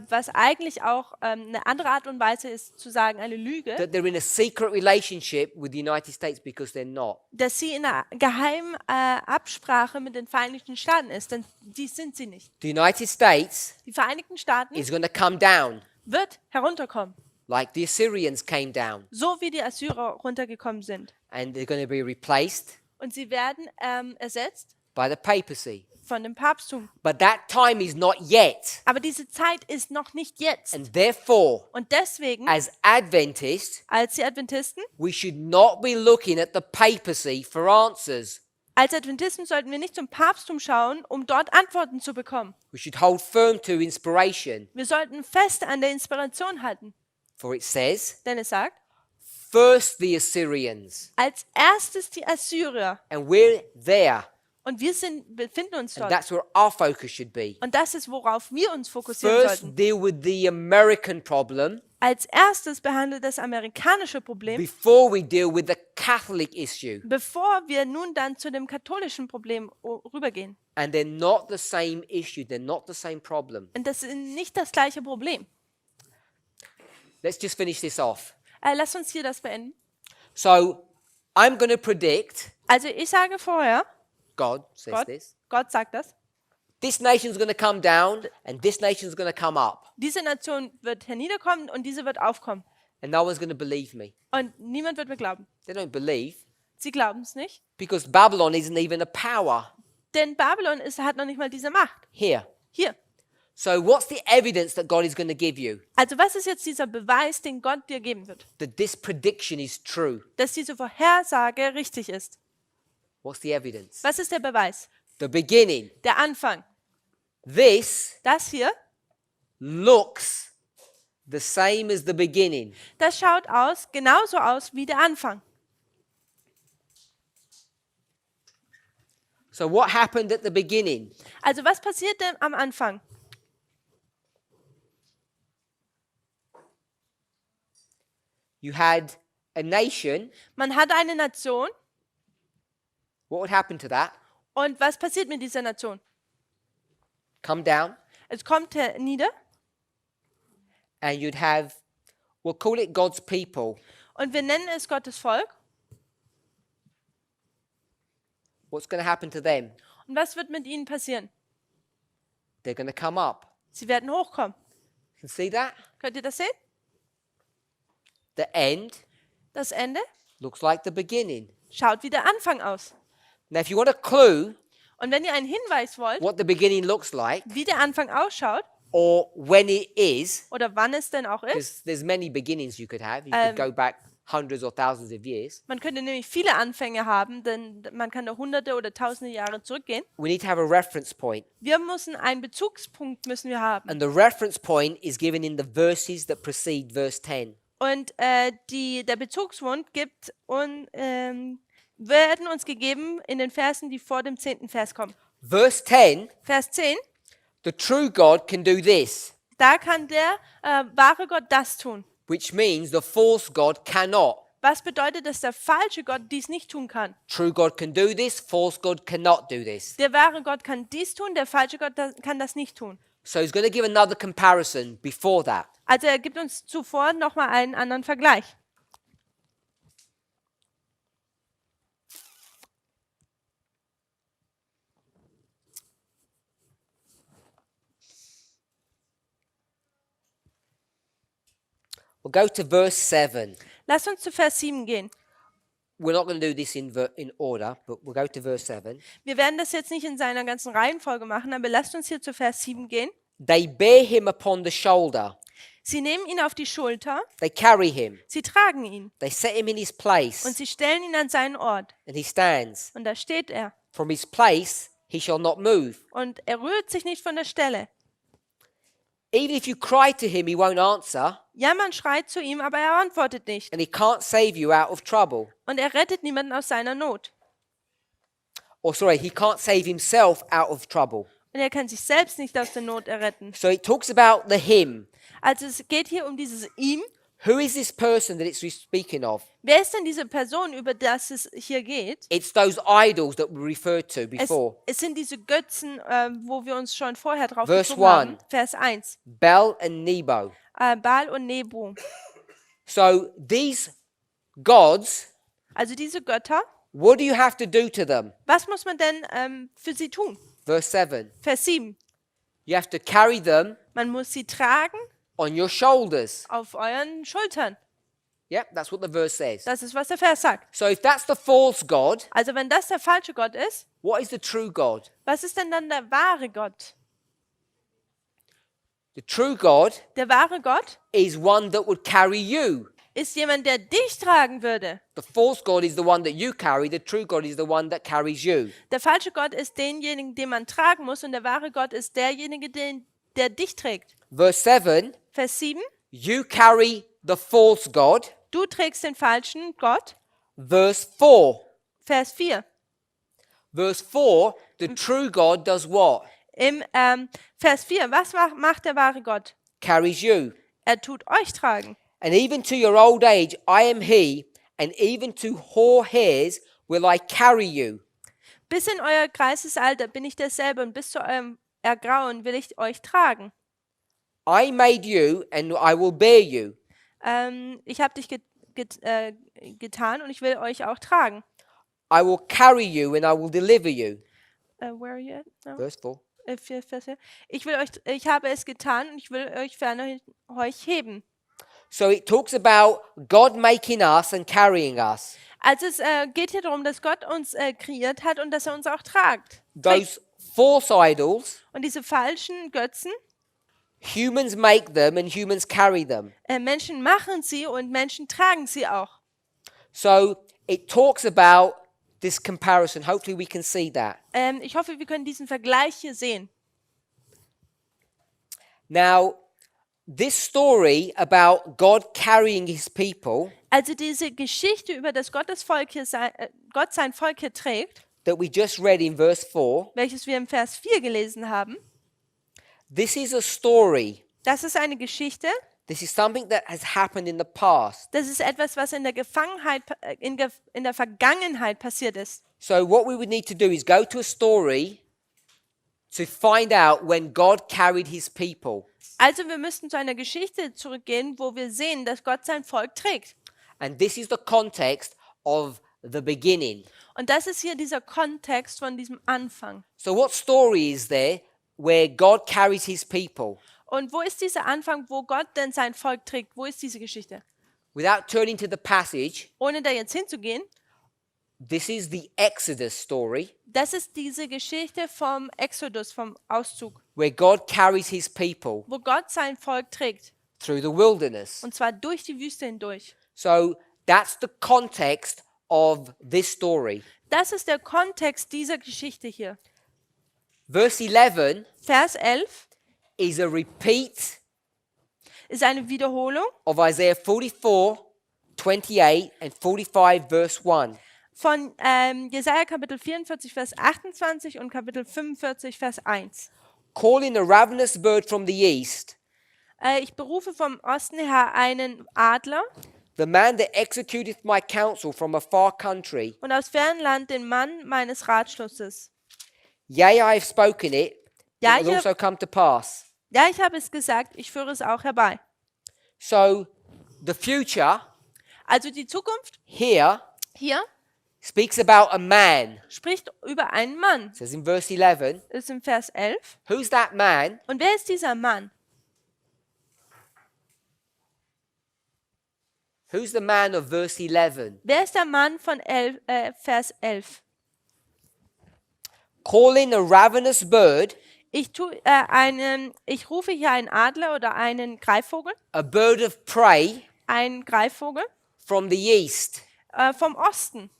was eigentlich auch eine andere Art und Weise ist, zu sagen, eine Lüge, that they're in a secret relationship with the United States, because they're not. dass sie in einer geheimen Absprache mit den Vereinigten Staaten ist, denn die sind sie nicht. The United States Die Vereinigten Staaten is going to come down wird herunterkommen, like the Assyrians came down, so wie die Assyrer runtergekommen sind. and they're going to be replaced Und sie werden ersetzt by the papacy. von dem Papsttum. But that time is not yet. Aber diese Zeit ist noch nicht jetzt. And therefore, Und deswegen, as Adventists, als die Adventisten, we should not be looking at the papacy for answers. als Adventisten sollten wir nicht zum Papsttum schauen, um dort Antworten zu bekommen. We should hold firm to inspiration. Wir sollten fest an der Inspiration halten. For it says, Denn es sagt, first the Assyrians. als erstes die Assyrer. And we're there. Und wir befinden uns And dort. that's where our focus should be. Und das ist, worauf wir uns fokussieren First, sollten. deal with the American problem Als erstes behandle das amerikanische Problem, before we deal with the Catholic issue. bevor wir nun dann zu dem katholischen Problem rübergehen. And they're not the same issue. They're not the same problem. Und das ist nicht das gleiche Problem. Let's just finish this off. Lass uns hier das beenden. So, I'm going to predict, Also ich sage vorher, God says this, Gott sagt das, this nation's going to come down and this nation's going to come up. diese Nation wird herniederkommen und diese wird aufkommen. And no one's going to believe me. Und niemand wird mir glauben. They don't believe. Sie glauben es nicht. because Babylon isn't even a power Denn Babylon hat noch nicht mal diese Macht. here. Hier. So what's the evidence that God is going to give you? Also was ist jetzt dieser Beweis, den Gott dir geben wird? That this prediction is true. Dass diese Vorhersage richtig ist. What's the evidence? Was ist der Beweis? The beginning. Der Anfang. This Das hier, looks the same as the beginning. das schaut genauso aus wie der Anfang. So what happened at the beginning? Also was passierte am Anfang? You had a nation. Man hatte eine Nation What would happen to that? und was passiert mit dieser Nation? Come down, Es kommt nieder and you'd have, we'll call it God's people. und wir nennen es Gottes Volk. What's going to happen to them? Und was wird mit ihnen passieren? They're going to come up. Sie werden hochkommen. You can see that? Könnt ihr das sehen? The end Das Ende looks like the beginning. schaut wie der Anfang aus. Now, if you want a clue Und wenn ihr einen Hinweis wollt, what the beginning looks like, wie der Anfang ausschaut or when it is, oder wann es denn auch ist, because there's many beginnings you could have. You could go back hundreds or thousands of years. man könnte nämlich viele Anfänge haben, denn man kann da hunderte oder tausende Jahre zurückgehen. We need to have a reference point. Wir müssen einen Bezugspunkt haben. And the reference point is given in the verses that precede verse 10. Und der Bezugspunkt werden uns gegeben in den Versen, die vor dem 10. Vers kommen. Verse 10, Vers 10, the true God can do this, da kann der wahre Gott das tun. which means the false God cannot. Was bedeutet, dass der falsche Gott dies nicht tun kann? True God can do this, false God cannot do this. Der wahre Gott kann dies tun, der falsche Gott kann das nicht tun. So he's going to give another comparison before that. Also er gibt uns zuvor nochmal einen anderen Vergleich. We'll go to verse 7. Lasst uns zu Vers 7 gehen. We're not going to do this in order, but we'll go to verse 7. Wir werden das jetzt nicht in seiner ganzen Reihenfolge machen, aber lasst uns hier zu Vers 7 gehen. They bear him upon the shoulder. Sie nehmen ihn auf die Schulter, They carry him. sie tragen ihn They set him in his place. und sie stellen ihn an seinen Ort. And he stands. Und da steht er. From his place he shall not move. Und er rührt sich nicht von der Stelle. Even if you cry to him, he won't answer. Ja, man schreit zu ihm, aber er antwortet nicht. And he can't save you out of trouble. Und er rettet niemanden aus seiner Not. Or sorry, he can't save himself out of trouble. Und er kann sich selbst nicht aus der Not erretten. So it talks about the him. Also es geht hier um dieses ihm. Who is this person that it's speaking of? Wer ist denn diese Person, über das es hier geht? It's those idols that we referred to Es, before. es sind diese Götzen, wo wir uns schon vorher drauf Verse bezogen haben. 1. Vers 1. Bel and Nebo. Baal und Nebo. So these gods, Also diese Götter, what do you have to do to them? was muss man denn für sie tun? Verse 7. Vers 7. You have to carry them Man muss sie tragen on your shoulders. auf euren Schultern. Yep, that's what the verse says. Das ist, was der Vers sagt. So if that's the false God, Also wenn das der falsche Gott ist, what is the true God? was ist denn dann der wahre Gott? The true God Der wahre Gott is one that would carry you. ist jemand, der dich tragen würde. The false God is the one that you carry. The true God is the one that carries you. Der falsche Gott ist denjenigen, den man tragen muss, und der wahre Gott ist derjenige, der dich trägt. Verse 7, Vers 7. you carry the false God. Du trägst den falschen Gott. Verse 4, Vers 4. verse 4, the true God does what? Im Vers 4. Was macht der wahre Gott? Carries you. Er tut euch tragen. And even to your old age, I am he, and even to hoar hairs will I carry you. Bis in euer Kreisesalter bin ich derselbe, und bis zu eurem Ergrauen will ich euch tragen. I made you, and I will bear you. Ich habe dich getan, und ich will euch auch tragen. I will carry you, and I will deliver you. Where are you at? No. Verse 4. Vers 4. Ich habe es getan, und ich will euch ferner euch heben. So it talks about God making us and carrying us. Also es geht hier darum, dass Gott uns kreiert hat und dass er uns auch trägt. Those false idols, Und diese falschen Götzen, humans make them and humans carry them. Menschen machen sie und Menschen tragen sie auch. So it talks about this comparison. Hopefully we can see that. Ich hoffe, wir können diesen Vergleich hier sehen. Now, this story about God carrying his people Also diese Geschichte über das Gott sein Volk hier trägt, that we just read in verse 4, welches wir im Vers 4 gelesen haben, this is a story. das ist eine Geschichte, This is something that has happened in the past. das ist etwas, was in der Vergangenheit passiert ist. So what we would need to do is go to a story to find out when God carried his people. Also wir müssten zu einer Geschichte zurückgehen, wo wir sehen, dass Gott sein Volk trägt. And this is the context of the beginning. Und das ist hier dieser Kontext von diesem Anfang. So what story is there where God carries his people? Und wo ist dieser Anfang, wo Gott denn sein Volk trägt? Wo ist diese Geschichte? Without turning to the passage, Ohne da jetzt hinzugehen, this is the Exodus story das ist diese Geschichte vom Exodus, vom Auszug, where God carries his people wo Gott sein Volk trägt. through the wilderness. Und zwar durch die Wüste hindurch. So that's the context of this story. Das ist der Kontext dieser Geschichte hier. Verse 11 Vers 11 is a repeat ist eine Wiederholung of Isaiah 44, 28 and 45 verse 1. von Jesaja Kapitel 44, Vers 28 und Kapitel 45, Vers 1. Calling a ravenous bird from the east, Ich berufe vom Osten her einen Adler the man that executeth my counsel from a far country. und aus fernem Land den Mann meines Ratschlusses. Yea, I have spoken it, Ja, it will ich also come to pass. Ja, ich habe es gesagt, ich führe es auch herbei. So the future Also die Zukunft here hier speaks about a man. spricht über einen Mann. It says in verse 11, Das ist im Vers 11. who's that man? Und wer ist dieser Mann? Who's the man of verse 11? Wer ist der Mann von Vers 11? Calling a ravenous bird, Ich rufe hier einen Adler oder einen Greifvogel, a bird of prey einen Greifvogel from the east. vom Osten.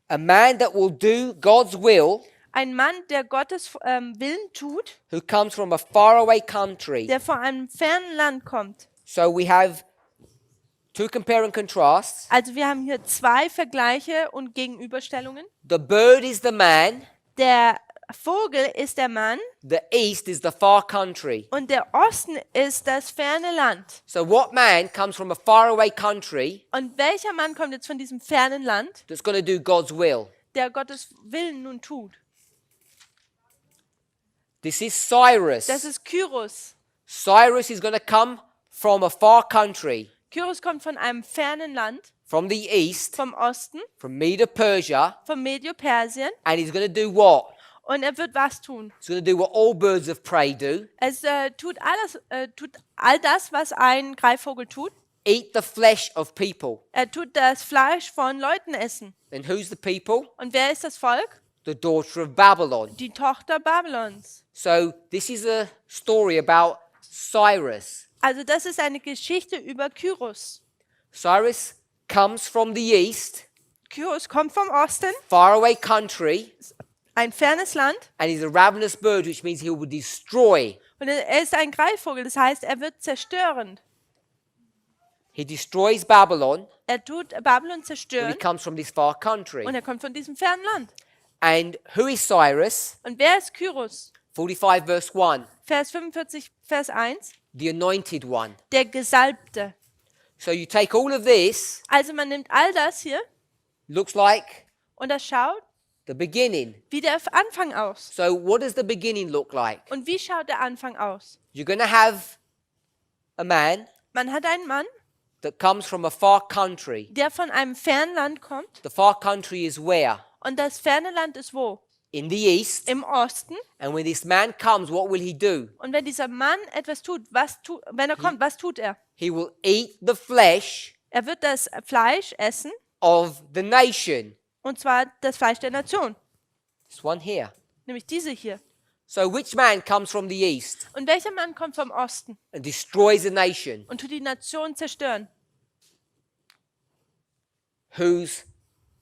A man that will do God's will, Ein Mann, der Gottes Willen tut, who comes from a faraway country. der von einem fernen Land kommt. So we have two compare and contrasts. Also wir haben hier zwei Vergleiche und Gegenüberstellungen. The bird is the man, Der Vogel ist der Mann the east is the far country. und der Osten ist das ferne Land. So what man comes from a faraway country Und welcher Mann kommt jetzt von diesem fernen Land, that's going to do God's will? der Gottes Willen nun tut? This is Cyrus. Das ist Kyros. Cyrus is going to come from a far country, Kyros kommt von einem fernen Land, from the east, vom Osten, from Medo-Persia, vom Medio-Persien. and he's going to do what? Und er wird was tun? He's going to do what all birds of prey do, Es tut all das, was ein Greifvogel tut. eat the flesh of people. Er tut das Fleisch von Leuten essen. And who's the people? Und wer ist das Volk? The daughter of Babylon. Die Tochter Babylons. So this is a story about Cyrus. Also das ist eine Geschichte über Kyros. Cyrus comes from the east, Kyros kommt vom Osten, faraway country, ein fernes Land. and he's a ravenous bird, which means he will destroy. Und er ist ein Greifvogel, das heißt, er wird zerstören. He destroys Babylon Er tut Babylon when he zerstören comes from this far country. und er kommt von diesem fernen Land. And who is Cyrus? Und wer ist Kyros? 45 verse 1, Vers 45, Vers 1. the anointed one. Der Gesalbte. So you take all of this, Also man nimmt all das hier looks like und das schaut the beginning. wie der Anfang aus. So what does the beginning look like? Und wie schaut der Anfang aus? You're going to have a man Man hat einen Mann, that comes from a far country. der von einem fernen Land kommt. The far country is where? Und das ferne Land ist wo? In the east. Im Osten. And when this man comes, what will he do? Und wenn dieser Mann etwas tut, wenn er kommt, was tut er? He will eat the flesh Er wird das Fleisch essen of the nation. Und zwar das Fleisch der Nation, This one here. nämlich diese hier. So which man comes from the east Und welcher Mann kommt vom Osten and destroys a nation? und tut die Nation zerstören? Who's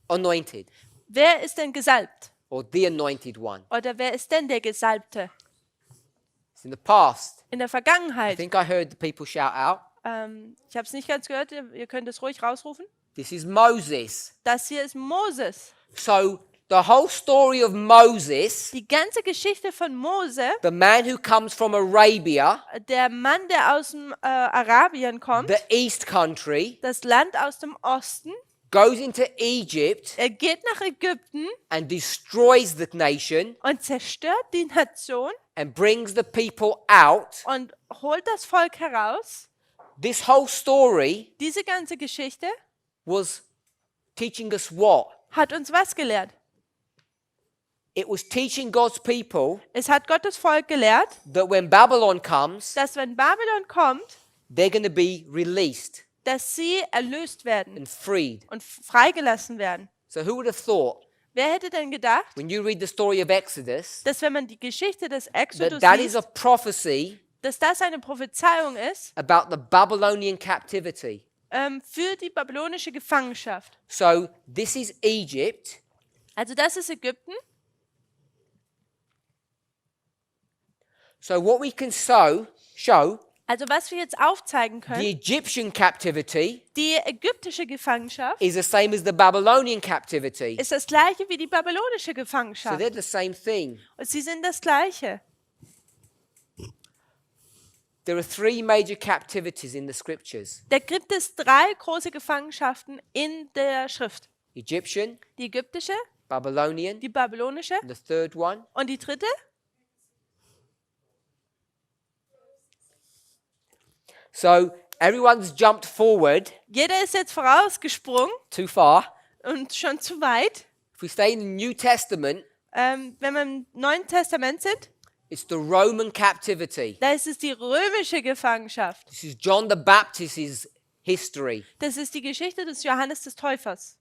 anointed? Wer ist denn gesalbt? Or the anointed one? Oder wer ist denn der Gesalbte? It's in the past. In der I Vergangenheit. think I heard the people shout out. Ich habe es nicht ganz gehört, ihr könnt es ruhig rausrufen. This is Moses. Das hier ist Moses. So the whole story of Moses, Die ganze Geschichte von Mose, the man who comes from Arabia, der Mann, der aus dem Arabien kommt, the East country, das Land aus dem Osten, goes into Egypt er geht nach Ägypten and destroys the nation und zerstört die Nation and brings the people out. und holt das Volk heraus. This whole story Diese ganze Geschichte was teaching us what? hat uns was gelehrt? It was teaching God's people Es hat Gottes Volk gelehrt, that when Babylon comes, dass wenn Babylon kommt, they're going to be released dass sie erlöst werden and freed. und freigelassen werden. So who would have thought, Wer hätte denn gedacht, when you read the story of Exodus, dass wenn man die Geschichte des that Exodus that is liest, a prophecy dass das eine Prophezeiung ist about the Babylonian captivity? für die babylonische Gefangenschaft. So this is Egypt. Also das ist Ägypten. So what we can show Also was wir jetzt aufzeigen the können, Egyptian captivity die ägyptische Gefangenschaft is the same as the Babylonian captivity. ist das gleiche wie die babylonische So Gefangenschaft. they're the same thing. Und sie sind das gleiche. There are three major captivities in the scriptures: Da gibt es 3 große Gefangenschaften in der Schrift. Egyptian, Die ägyptische, Babylonian, die babylonische and the third one, und die dritte. so everyone's jumped forward Jeder ist jetzt vorausgesprungen too far. und schon zu weit. If we stay in the New Testament, Wenn wir im Neuen Testament sind, it's the Roman captivity. da ist es die römische Gefangenschaft. This is John the Baptist's history. Das ist die Geschichte des Johannes des Täufers.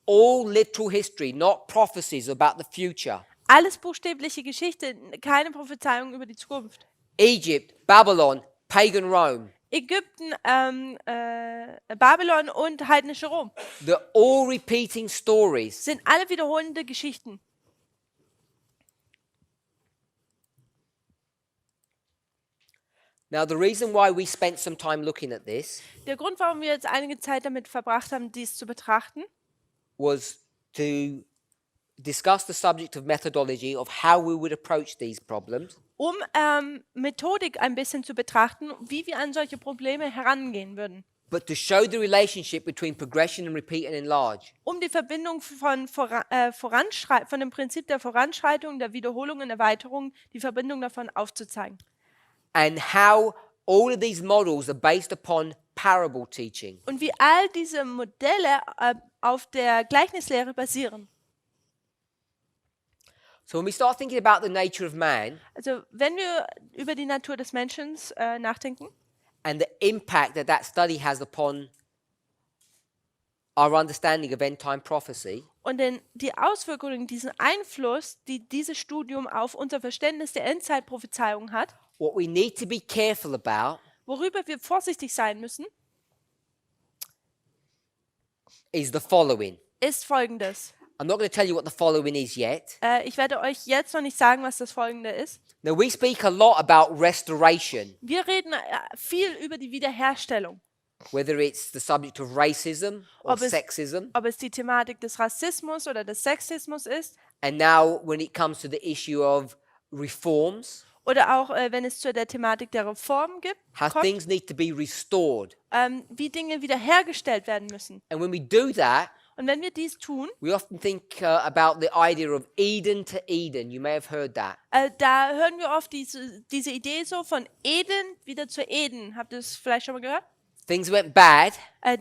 All literal history, not prophecies about the future. Alles buchstäbliche Geschichte, keine Prophezeiung über die Zukunft. Egypt, Babylon, pagan Rome. Ägypten, Babylon und heidnische Rom They're all repeating stories. sind alle wiederholende Geschichten. Now, the reason why we spent some time looking at this Der Grund, warum wir jetzt einige Zeit damit verbracht haben, dies zu betrachten, was to discuss the subject of methodology of how we would approach these problems, um Methodik ein bisschen zu betrachten, wie wir an solche Probleme herangehen würden. but to show the relationship between progression and repeat and enlarge. Um die Verbindung von dem Prinzip der Voranschreitung, der Wiederholung und Erweiterung, die Verbindung davon aufzuzeigen. And how all of these models are based upon parable teaching. Und wie all diese Modelle auf der Gleichnislehre basieren. So when we start thinking about the nature of man Also wenn wir über die Natur des Menschen nachdenken and the impact that that study has upon our understanding of end-time prophecy, und die Auswirkungen, diesen Einfluss, die dieses Studium auf unser Verständnis der Endzeitprophezeiung hat, what we need to be careful about worüber wir vorsichtig sein müssen, is the following. ist Folgendes. I'm not going to tell you what the following is yet. Ich werde euch jetzt noch nicht sagen, was das Folgende ist. Now, we speak a lot about restoration, Wir reden viel über die Wiederherstellung. whether it's the subject of racism or Ob es- sexism. Ob es die Thematik des Rassismus oder des Sexismus ist And now, when it comes to the issue of reforms, oder auch wenn es zu der Thematik der Reform how kommt, things need to be restored. wie Dinge wiederhergestellt werden müssen. And when we do that, Und wenn wir dies tun, we often think about the idea of Eden to Eden. You may have heard that. da hören wir oft diese Idee so von Eden wieder zu Eden. Habt ihr es vielleicht schon mal gehört? Things went bad,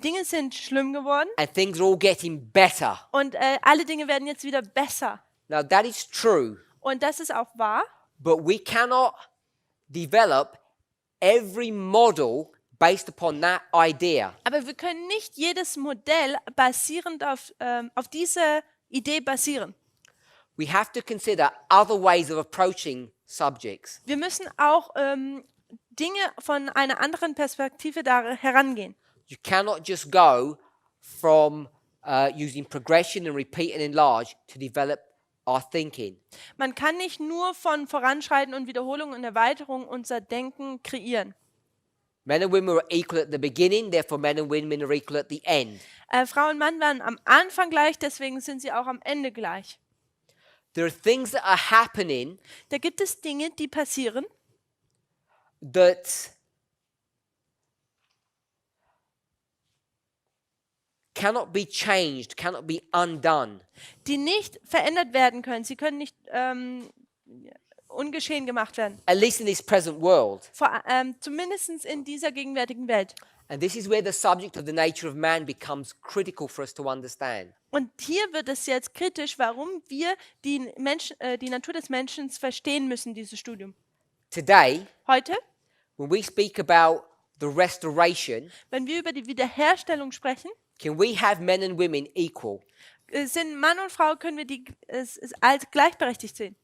Dinge sind schlimm geworden and things are all getting better. und alle Dinge werden jetzt wieder besser. Now, that is true, Und das ist auch wahr. but we cannot develop every model based upon that idea. Aber wir können nicht jedes Modell basierend auf diese Idee basieren. We have to consider other ways of approaching subjects. Wir müssen auch Dinge von einer anderen Perspektive da herangehen. You cannot just go from using progression and repeat and enlarge to develop our thinking. Man kann nicht nur von Voranschreiten und Wiederholung und Erweiterung unser Denken kreieren. Men and women are equal at the beginning, therefore men and women are equal at the end. Frau und Mann waren am Anfang gleich, deswegen sind sie auch am Ende gleich. There are things that are happening Da gibt es Dinge, die passieren, that cannot be changed, cannot be undone. die nicht verändert werden können. Sie können nicht ungeschehen gemacht werden. At least in this present world. Zumindest in dieser gegenwärtigen Welt. And this is where the subject of the nature of man becomes critical for us to understand. Und hier wird es jetzt kritisch, warum wir die Natur des Menschen verstehen müssen, dieses Studium. Today, Heute, when we speak about the restoration, wenn wir über die Wiederherstellung sprechen, can we have men and women equal? sind Mann und Frau, können wir die als gleichberechtigt sehen.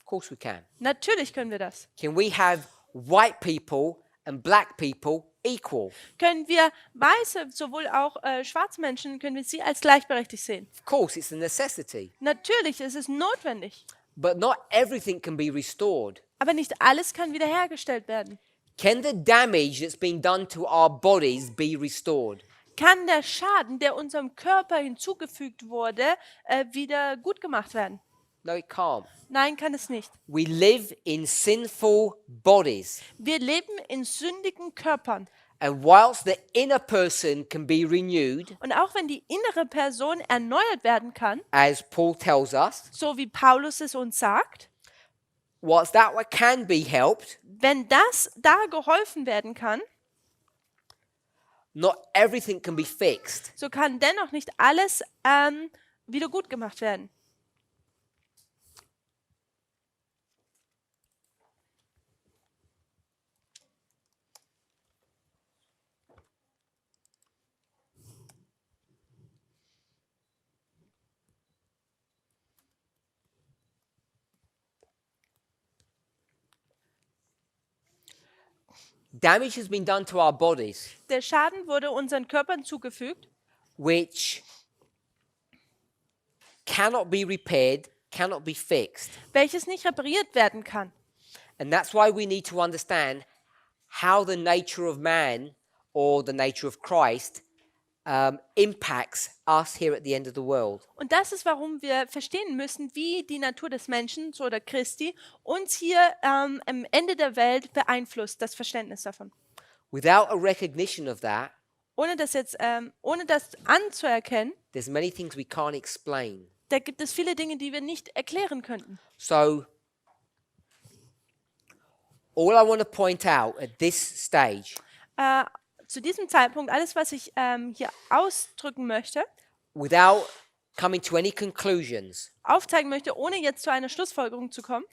Of course we can. Natürlich können wir das. Can we have white people and black people equal? Können wir Weiße, sowohl auch Schwarzmenschen, können wir sie als gleichberechtigt sehen. Of course, it's a necessity. Natürlich, es ist notwendig. But not everything can be restored. Aber nicht alles kann wiederhergestellt werden. Can the damage that's been done to our bodies be restored? Kann der Schaden, der unserem Körper hinzugefügt wurde, wieder gut gemacht werden? No, it can't. Nein, kann es nicht. We live in sinful bodies. Wir leben in sündigen Körpern. And whilst the inner person can be renewed, Und auch wenn die innere Person erneuert werden kann, as Paul tells us, so wie Paulus es uns sagt, whilst that can be helped, wenn das da geholfen werden kann, not everything can be fixed. so kann dennoch nicht alles wieder gut gemacht werden. Damage has been done to our bodies, Der Schaden wurde unseren Körpern zugefügt, which cannot be repaired, cannot be fixed. welches nicht repariert werden kann. And that's why we need to understand how the nature of man or the nature of Christ impacts us here at the end of the world. Und das ist, warum wir verstehen müssen, wie die Natur des Menschen oder Christi uns hier am Ende der Welt beeinflusst, das Verständnis davon. Without a recognition of that, Ohne das anzuerkennen, there's many things we can't explain. da gibt es viele Dinge, die wir nicht erklären könnten. So, all I want to point out at this stage Zu diesem Zeitpunkt, alles, was ich hier ausdrücken möchte, without coming to any conclusions, aufzeigen möchte, ohne jetzt zu einer Schlussfolgerung zu kommen,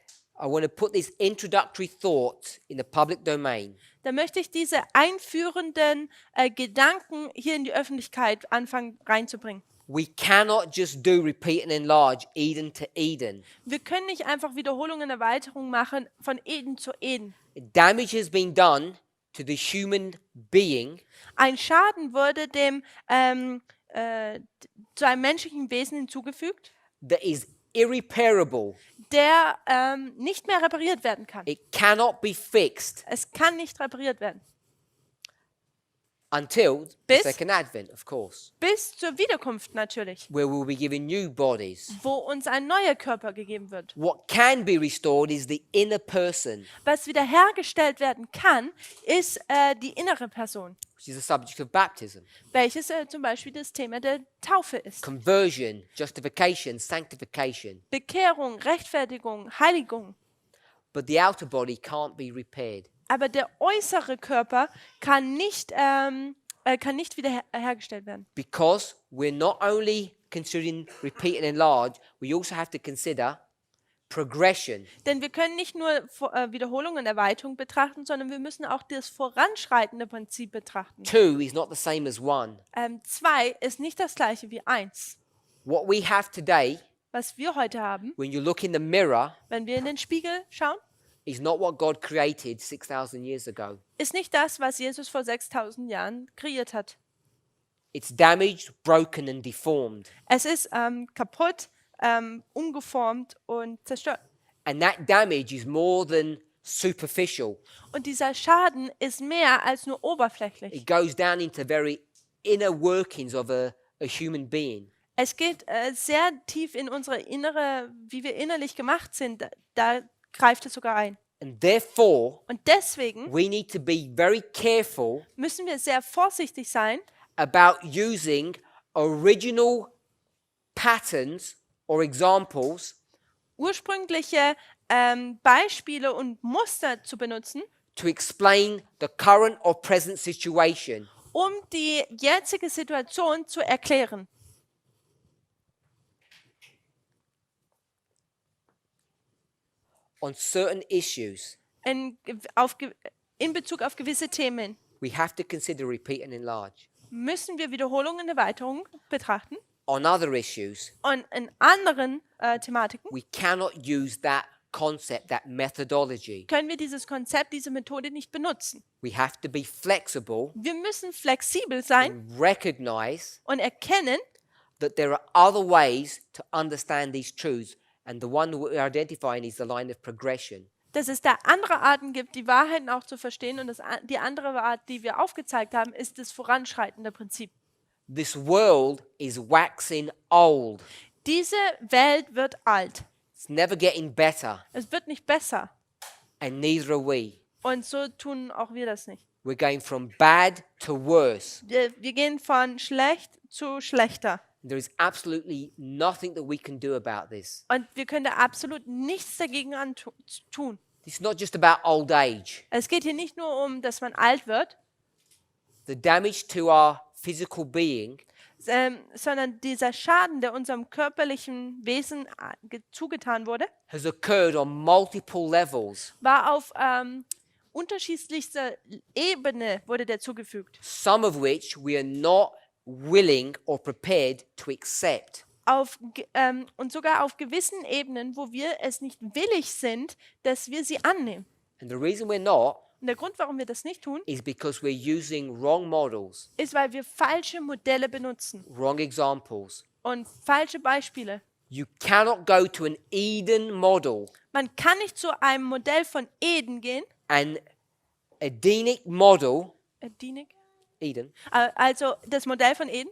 I want to put this introductory thought in the public domain. da möchte ich diese einführenden Gedanken hier in die Öffentlichkeit anfangen reinzubringen. We cannot just do repeat and enlarge Eden to Eden. Wir können nicht einfach Wiederholungen und Erweiterungen machen von Eden zu Eden. Damage has been done to the human being Ein Schaden wurde zu einem menschlichen Wesen hinzugefügt, that is irreparable. der nicht mehr repariert werden kann. It cannot be fixed Es kann nicht repariert werden. until the Bis- second advent, of course, Bis zur Wiederkunft natürlich, where we'll be given new bodies. wo uns ein neuer Körper gegeben wird. What can be restored is the inner person, Was wiederhergestellt werden kann, ist die innere Person, which is the subject of baptism. welches zum Beispiel das Thema der Taufe ist. Conversion, justification, sanctification. Bekehrung, Rechtfertigung, Heiligung. But the outer body can't be repaired. Aber der äußere Körper kann nicht wiederhergestellt werden. Because we're not only considering repeat and enlarge, we also have to consider progression. Denn wir können nicht nur Wiederholung und Erweiterung betrachten, sondern wir müssen auch das voranschreitende Prinzip betrachten. 2 is not the same as 1. 2 ist nicht das gleiche wie 1. What we have today, Was wir heute haben, when you look in the mirror, wenn wir in den Spiegel schauen, is not what God created 6,000 years ago. ist nicht das, was Jesus vor 6000 Jahren kreiert hat. It's damaged, broken, and deformed. Es ist kaputt, umgeformt und zerstört. And that damage is more than superficial. Und dieser Schaden ist mehr als nur oberflächlich. It goes down into very inner workings of a human being. Es geht sehr tief in unsere innere, wie wir innerlich gemacht sind. Da greift es sogar ein. And therefore, Und deswegen we need to be very careful müssen wir sehr vorsichtig sein, about using original patterns or examples ursprüngliche Beispiele und Muster zu benutzen, to explain the current or present situation. um die jetzige Situation zu erklären. On certain issues, In Bezug auf gewisse Themen we have to consider repeat and enlarge. müssen wir Wiederholung und Erweiterung betrachten. On other issues, Und in anderen Thematiken we cannot use that concept, that methodology. können wir dieses Konzept, diese Methode nicht benutzen. We have to be flexible Wir müssen flexibel sein and recognize und erkennen, that there are other ways to understand these truths, and the one that we're identifying is the line of progression. dass es da andere Arten gibt, die Wahrheiten auch zu verstehen. Und die andere Art, die wir aufgezeigt haben, ist das voranschreitende Prinzip. This world is waxing old. Diese Welt wird alt. It's never getting better, Es wird nicht besser. and neither are we. Und so tun auch wir das nicht. We're going from bad to worse. Wir gehen von schlecht zu schlechter. There is absolutely nothing that we can do about this. Und wir können da absolut nichts dagegen tun. It's not just about old age. Es geht hier nicht nur um, dass man alt wird, The damage to our physical being sondern dieser Schaden, der unserem körperlichen Wesen zugetan wurde, has occurred on multiple levels, war auf unterschiedlichster Ebene wurde der zugefügt. some of which we are not willing or prepared to accept. Und sogar auf gewissen Ebenen, wo wir es nicht willig sind, dass wir sie annehmen. And the reason we're not Und der Grund, warum wir das nicht tun, is because we're using wrong models, ist, weil wir falsche Modelle benutzen wrong examples. und falsche Beispiele. You cannot go to an Eden model, Man kann nicht zu einem Modell von Eden gehen, an Edenic model, Eden, also das Modell von Eden,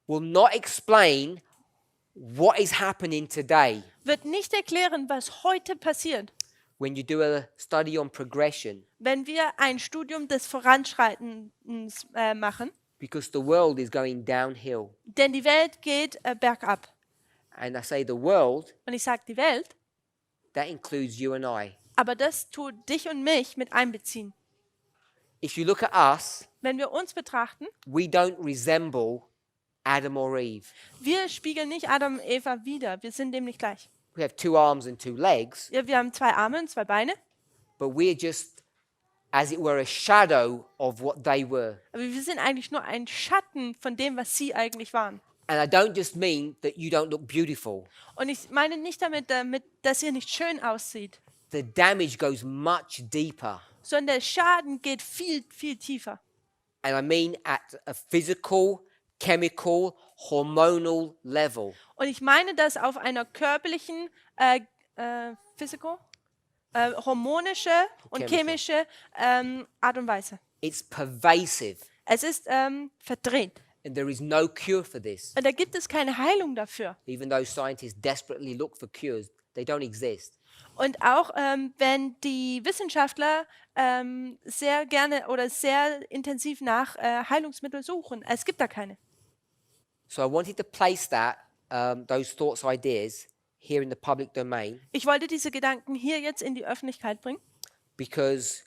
will not explain what is happening today. wird nicht erklären, was heute passiert, When you do a study on progression, wenn wir ein Studium des Voranschreitens machen. because the world is going downhill. Denn die Welt geht bergab. And I say the world, Und ich sage die Welt, that includes you and I. aber das tut dich und mich mit einbeziehen. If you look at us, Wenn wir uns betrachten, we don't resemble Adam or Eve. wir spiegeln nicht Adam und Eva wider. Wir sind dem nicht gleich. We have 2 arms and 2 legs, Ja, wir haben 2 Arme und 2 Beine, but we're just, as it were, a shadow of what they were. aber wir sind eigentlich nur ein Schatten von dem, was sie eigentlich waren. And I don't just mean that you don't look beautiful. Und ich meine nicht damit, dass ihr nicht schön aussieht, The damage goes much deeper. sondern der Schaden geht viel, viel tiefer. And I mean at a physical, chemical, hormonal level. Und ich meine das auf einer körperlichen, physical, hormonische und chemische Art und Weise. It's pervasive, Es ist verdreht. and there is no cure for this. Und da gibt es keine Heilung dafür. Even though scientists desperately look for cures, they don't exist. Und auch wenn die Wissenschaftler sehr gerne oder sehr intensiv nach Heilungsmitteln suchen, es gibt da keine. So I wanted to place that, those thoughts, ideas, here in the public domain, Ich wollte diese Gedanken hier jetzt in die Öffentlichkeit bringen, because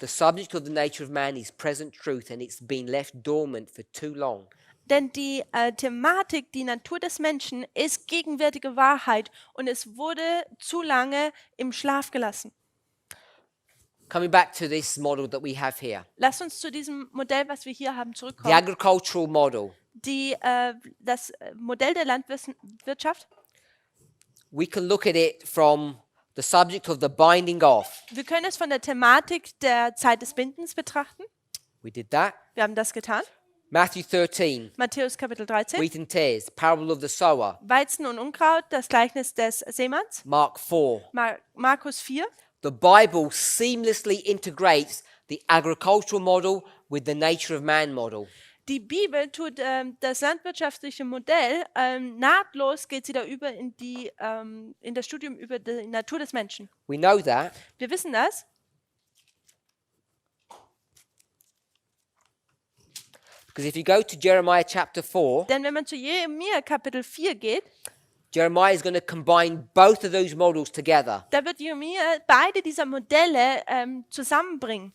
the subject of the nature of man is present truth, and it's been left dormant for too long. Denn die Thematik, die Natur des Menschen, ist gegenwärtige Wahrheit und es wurde zu lange im Schlaf gelassen. Coming back to this model that we have here, Lasst uns zu diesem Modell, was wir hier haben, the zurückkommen. agricultural model. Das Modell der Landwirtschaft. We can look at it from the subject of the binding off. Wir können es von der Thematik der Zeit des Bindens betrachten. We did that. Wir haben das getan. Matthew 13, Matthäus Kapitel 13. wheat and tares, parable of the sower. Weizen und Unkraut, das Gleichnis des Seemanns. Mark 4. Markus 4. The Bible seamlessly integrates the agricultural model with the nature of man model. Die Bibel tut das landwirtschaftliche Modell, nahtlos geht sie da über in das Studium über die Natur des Menschen. We know that Wir wissen das, because if you go to Jeremiah chapter 4, denn wenn man zu Jeremia Kapitel 4 geht, Jeremiah is going to combine both of those models together. da wird Jeremia beide dieser Modelle zusammenbringen.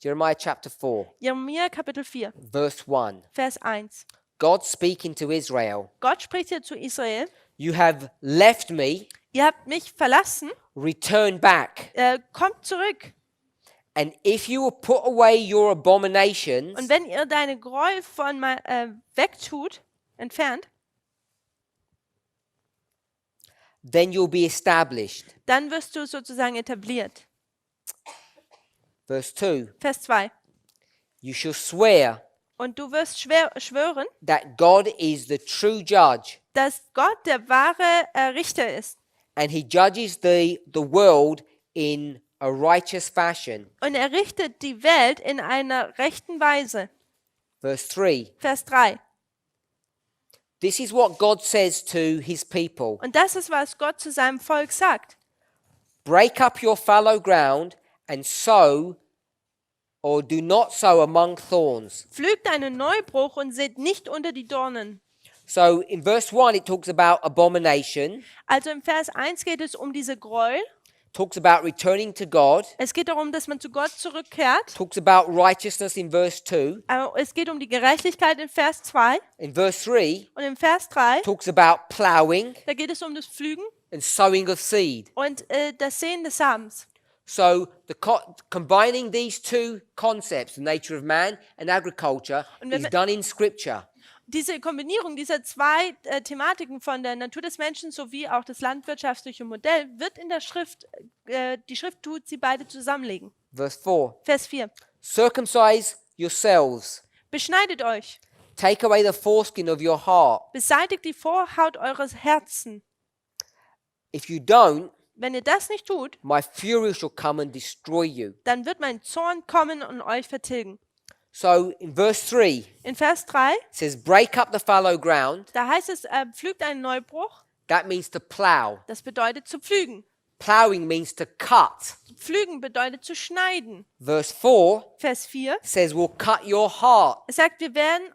Jeremiah chapter 4, Jeremia Kapitel 4, verse 1. Vers 1. God speaking to Israel. Gott spricht hier zu Israel. You have left me, Ihr habt mich verlassen, return back. kommt zurück. And if you will put away your abominations, Und wenn ihr deine Gräuel wegtut, entfernt, then you'll be established. dann wirst du sozusagen etabliert. Verse 2. Vers 2. You shall swear Und du wirst schwören, that God is the true judge, dass Gott der wahre Richter ist. and he judges the world in a righteous fashion. Und er richtet die Welt in einer rechten Weise. Verse 3. Vers 3. This is what God says to his people. Und das ist, was Gott zu seinem Volk sagt. Break up your fallow ground and sow, or do not sow among thorns. Pflügt einen Neubruch und seht nicht unter die Dornen. So in verse 1 it talks about abomination, Also im Vers 1 geht es um diese Gräuel. talks about returning to God, Es geht darum, dass man zu Gott zurückkehrt. talks about righteousness in verse 2. Es geht um die Gerechtigkeit in Vers 2. In verse 3 Und im Vers 3, talks about plowing da geht es um das Pflügen and sowing of seed. und das Säen des Samens. So combining these two concepts, the nature of man and agriculture, Und wenn is wir- done in scripture. Diese Kombinierung dieser zwei Thematiken von der Natur des Menschen sowie auch das landwirtschaftliche Modell wird in der Schrift, die Schrift tut sie beide zusammenlegen. Verse 4. Vers 4. Circumcise yourselves. Beschneidet euch, Take away the foreskin of your heart. beseitigt die Vorhaut eures Herzen. If you don't, Wenn ihr das nicht tut, my fury shall come and destroy you. dann wird mein Zorn kommen und euch vertilgen. So in verse 3, In Vers 3, it says, break up the fallow ground. da heißt es, pflügt einen Neubruch. That means to plow. Das bedeutet zu pflügen. Plowing means to cut. Pflügen bedeutet zu schneiden. Verse 4 Vers 4, says, we'll cut your heart. es sagt, wir werden,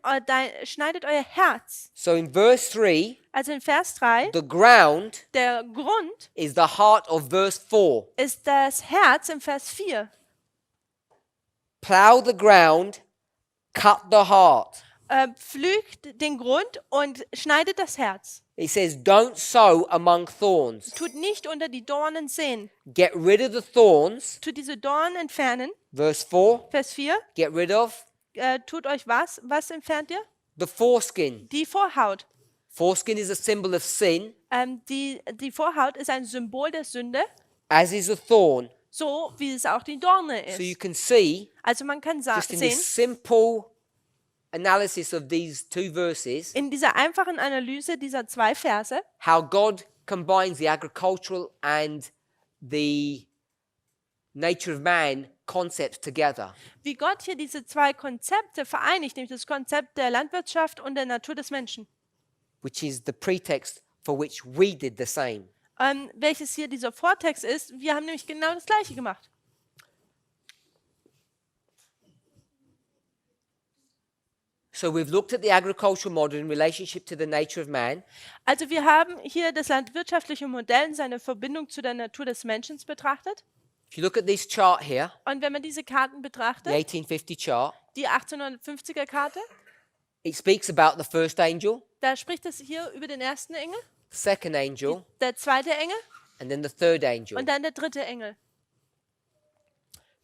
schneidet euer Herz. So in verse 3, Also in Vers 3, the ground der Grund is the heart of verse 4. ist das Herz im Vers 4. Plow the ground, cut the heart. Pflügt den Grund und schneidet das Herz. It says, don't sow among thorns. Tut nicht unter die Dornen säen. Get rid of the thorns. Tut diese Dornen entfernen. Verse 4, Vers 4, get rid of tut euch was? Was entfernt ihr? the foreskin. Die Vorhaut. Foreskin is a symbol of sin, Die Vorhaut ist ein Symbol der Sünde, as is a thorn. so wie es auch die Dorne So you ist. can see, Also man kann just in sehen, this simple analysis of these two verses, in dieser einfachen Analyse dieser zwei Verse, how God combines the agricultural and the nature of man concepts together. wie Gott hier diese zwei Konzepte vereinigt, nämlich das Konzept der Landwirtschaft und der Natur des Menschen, Which is the pretext for which we did the same. welches hier dieser Vortext ist. Wir haben nämlich genau das Gleiche gemacht. So we've looked at the agricultural model in relationship to the nature of man. Also wir haben hier das landwirtschaftliche Modell in seiner Verbindung zu der Natur des Menschen betrachtet. If you look at this chart here, Und wenn man diese Karten the betrachtet, 1850 chart, die 1850er Karte. It speaks about the first angel, Da spricht es hier über den ersten Engel, second angel, der zweite Engel and then the third angel. und dann der dritte Engel.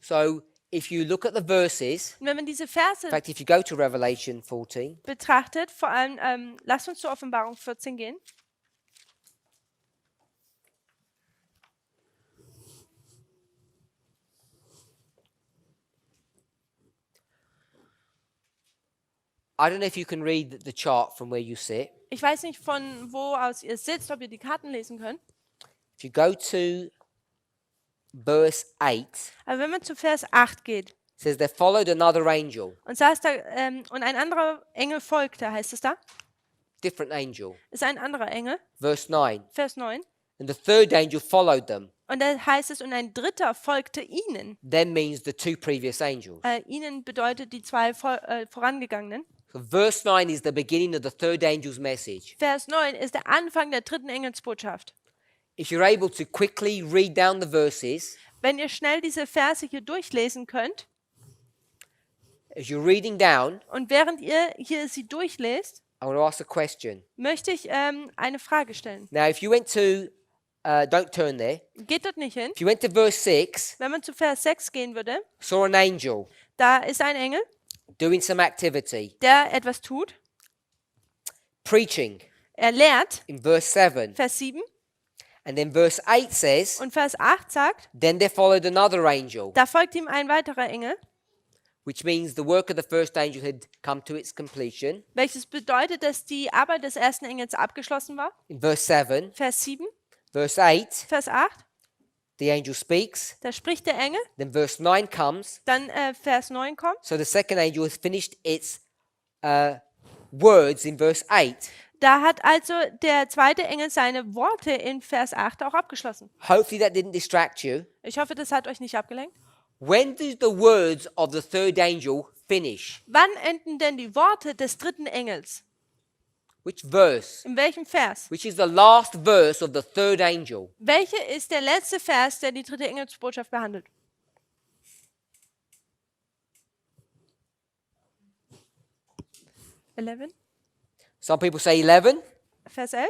So if you look at the verses, Und wenn man diese Verse in fact, if you go to Revelation 14, betrachtet, vor allem, lasst uns zur Offenbarung 14 gehen. I don't know if you can read the chart from where you sit. Ich weiß nicht, von wo aus ihr sitzt, ob ihr die Karten lesen könnt. If you go to verse 8, it Aber wenn man zu Vers 8 geht says there followed another angel, und saß da, und ein anderer Engel folgte, heißt es da, different angel. ist ein anderer Engel, Verse 9. Vers 9. And the third angel followed them. Und da heißt es, und ein dritter folgte ihnen. Then means the two previous angels. Ihnen bedeutet die zwei vorangegangenen. So verse 9 is the beginning of the third angel's message. Vers 9 ist der Anfang der dritten Engelsbotschaft. If you're able to quickly read down the verses, Wenn ihr schnell diese Verse hier durchlesen könnt as you're reading down, und während ihr hier sie durchlest, I want to ask a question. möchte ich eine Frage stellen. Now, if you went to, don't turn there. Geht dort nicht hin. If you went to verse 6, Wenn man zu Vers 6 gehen würde, saw an angel da ist ein Engel, doing some activity, der etwas tut. preaching Er lehrt, in verse 7. Vers 7. And then verse 8 says, Und Vers 8 sagt, then there followed another angel, da folgt ihm ein weiterer Engel, which means the work of the first angel had come to its completion. welches bedeutet, dass die Arbeit des ersten Engels abgeschlossen war. In verse 7, Vers 7, verse 8, Vers 8, the angel speaks. da spricht der Engel. Then verse 9 comes. Dann Vers 9 kommt. So the second angel has finished its words in verse 8. Da hat also der zweite Engel seine Worte in Vers 8 auch abgeschlossen. Hopefully that didn't distract you. Ich hoffe, das hat euch nicht abgelenkt. When do the words of the third angel finish? Wann enden denn die Worte des dritten Engels? Which verse? In welchem Vers? Which is the last verse of the third angel? Welcher ist der letzte Vers, der die dritte Engelsbotschaft behandelt? Some people say 11. Vers 11?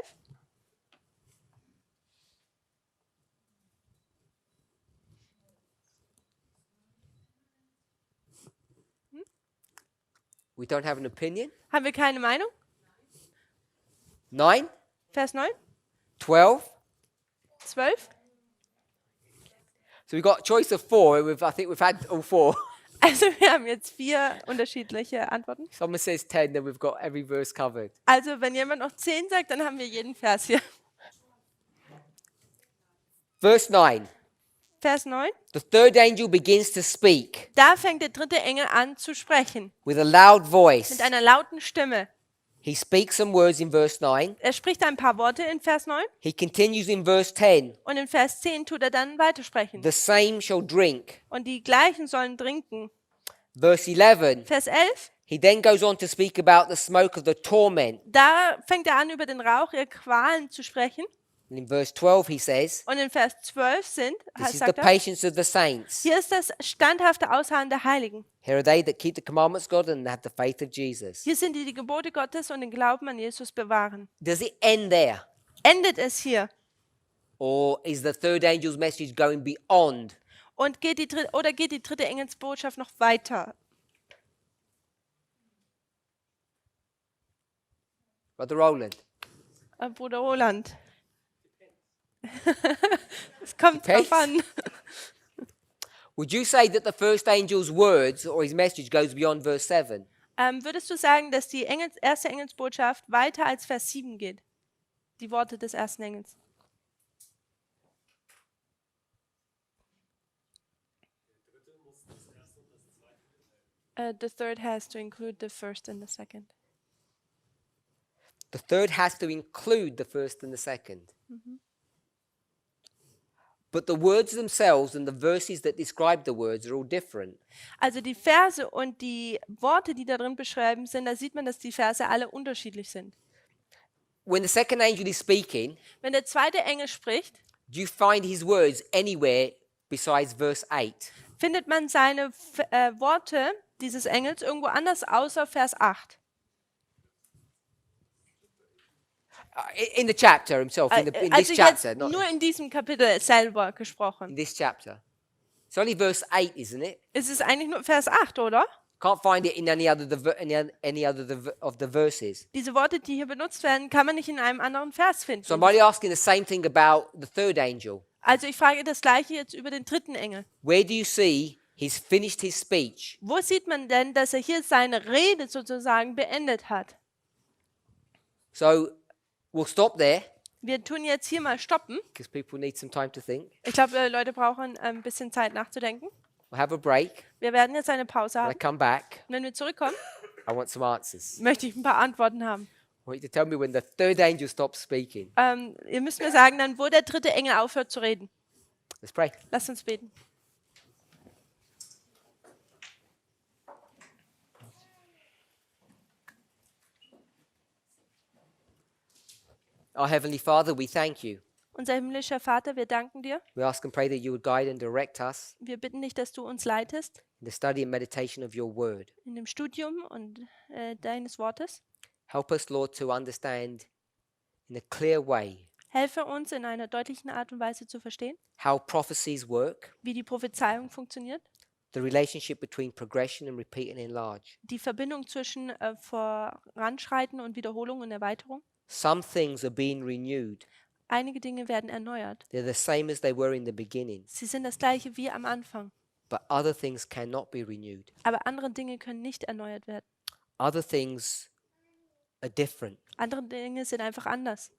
We don't have an opinion. Haben wir keine Meinung? 9, Vers 9? 12. 12? So we've got a choice of 4. I think we've had all 4. Also wir haben jetzt 4 unterschiedliche Antworten. Someone says 10, then we've got every verse covered. Also wenn jemand noch 10 sagt, dann haben wir jeden Vers hier. Verse 9. Vers 9. The third angel begins to speak Da fängt der dritte Engel an zu sprechen. with a loud voice. Mit einer lauten Stimme. He speaks some words in verse 9. Er spricht ein paar Worte in Vers 9. He continues in verse 10. Und in Vers 10 tut er dann weitersprechen. The same shall drink. Und die gleichen sollen trinken. Verse 11. Vers 11. He then goes on to speak about the smoke of the torment. Da fängt er an, über den Rauch ihrer Qualen zu sprechen. And in verse 12 he says, Und in Vers 12 this is the sagt er, patience of the saints. hier ist das standhafte Ausharren der Heiligen. Here are they that keep the commandments of God and have the faith of Jesus. Hier sind die, die Gebote Gottes und den Glauben an Jesus bewahren. Does it end there? Endet es hier? Or is the third angel's message going beyond? Und geht die dritte Engelsbotschaft noch weiter? Brother Roland. Bruder Roland. Es kommt Depends. drauf an. Would you say that the first angel's words or his message goes beyond verse 7? Würdest du sagen, dass die erste Engelsbotschaft weiter als Vers 7 geht? Die Worte des ersten Engels. The third has to include the first and the second. The third has to include the first and the second. But the words themselves and the verses that describe the words are all different. Also die Verse und die Worte, die da drin beschrieben sind, da sieht man, dass die Verse alle unterschiedlich sind. When the second angel is speaking, Wenn der zweite Engel spricht, do you find his words anywhere besides verse 8? findet man seine Worte dieses Engels irgendwo anders außer Vers 8. In the chapter himself, in this Also jetzt chapter, not nur in diesem Kapitel selber in gesprochen. this chapter. It's only verse 8, isn't it? Es ist eigentlich nur Vers 8, oder? Can't find it in any other of the verses. Diese Worte, die hier benutzt werden, kann man nicht in einem anderen Vers finden. So I'm only asking the same thing about the third angel. Also ich frage das Gleiche jetzt über den dritten Engel. Where do you see he's finished his speech? Wo sieht man denn, dass er hier seine Rede sozusagen beendet hat? So we'll stop there Wir tun jetzt hier mal stoppen. because people need some time to think. Ich glaube, Leute brauchen ein bisschen Zeit nachzudenken. We'll have a break. Wir werden jetzt eine Pause When I haben. come back, Und wenn wir zurückkommen, I want some answers. möchte ich ein paar Antworten haben. I want you to tell me when the third angel stops speaking. Ihr müsst mir sagen, dann wo der dritte Engel aufhört zu reden. Let's pray. Lasst uns beten. Our Heavenly Father, we thank you. Unser himmlischer Vater, wir danken dir. We ask and pray that you would guide and direct us Wir bitten dich, dass du uns leitest in the study and meditation of your word. in dem Studium und deines Wortes. Help us, Lord, to understand in a clear way Helfe uns in einer deutlichen Art und Weise zu verstehen, how prophecies work, wie die Prophezeiung funktioniert, the relationship between progression and repeat and enlarge. die Verbindung zwischen Voranschreiten und Wiederholung und Erweiterung. Some things are being renewed. Einige Dinge werden erneuert. They're the same as they were in the beginning, Sie sind das gleiche wie am Anfang. but other things cannot be renewed. Aber andere Dinge können nicht erneuert werden. Other things are different. Andere Dinge sind einfach anders.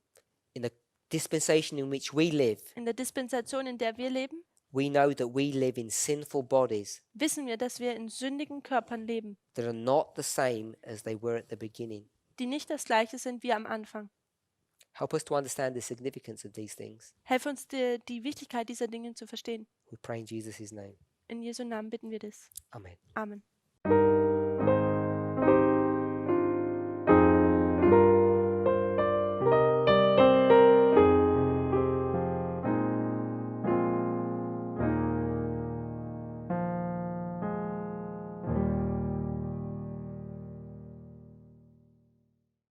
In the dispensation in which we live, In der Dispensation, in der wir leben, we know that we live in sinful bodies wissen wir, dass wir in sündigen Körpern leben, that are not the same as they were at the beginning. die nicht das gleiche sind wie am Anfang. Help us to understand the significance of these things. Helf uns, die Wichtigkeit dieser Dinge zu verstehen. We pray in Jesus' name. In Jesu Namen bitten wir das. Amen. Amen.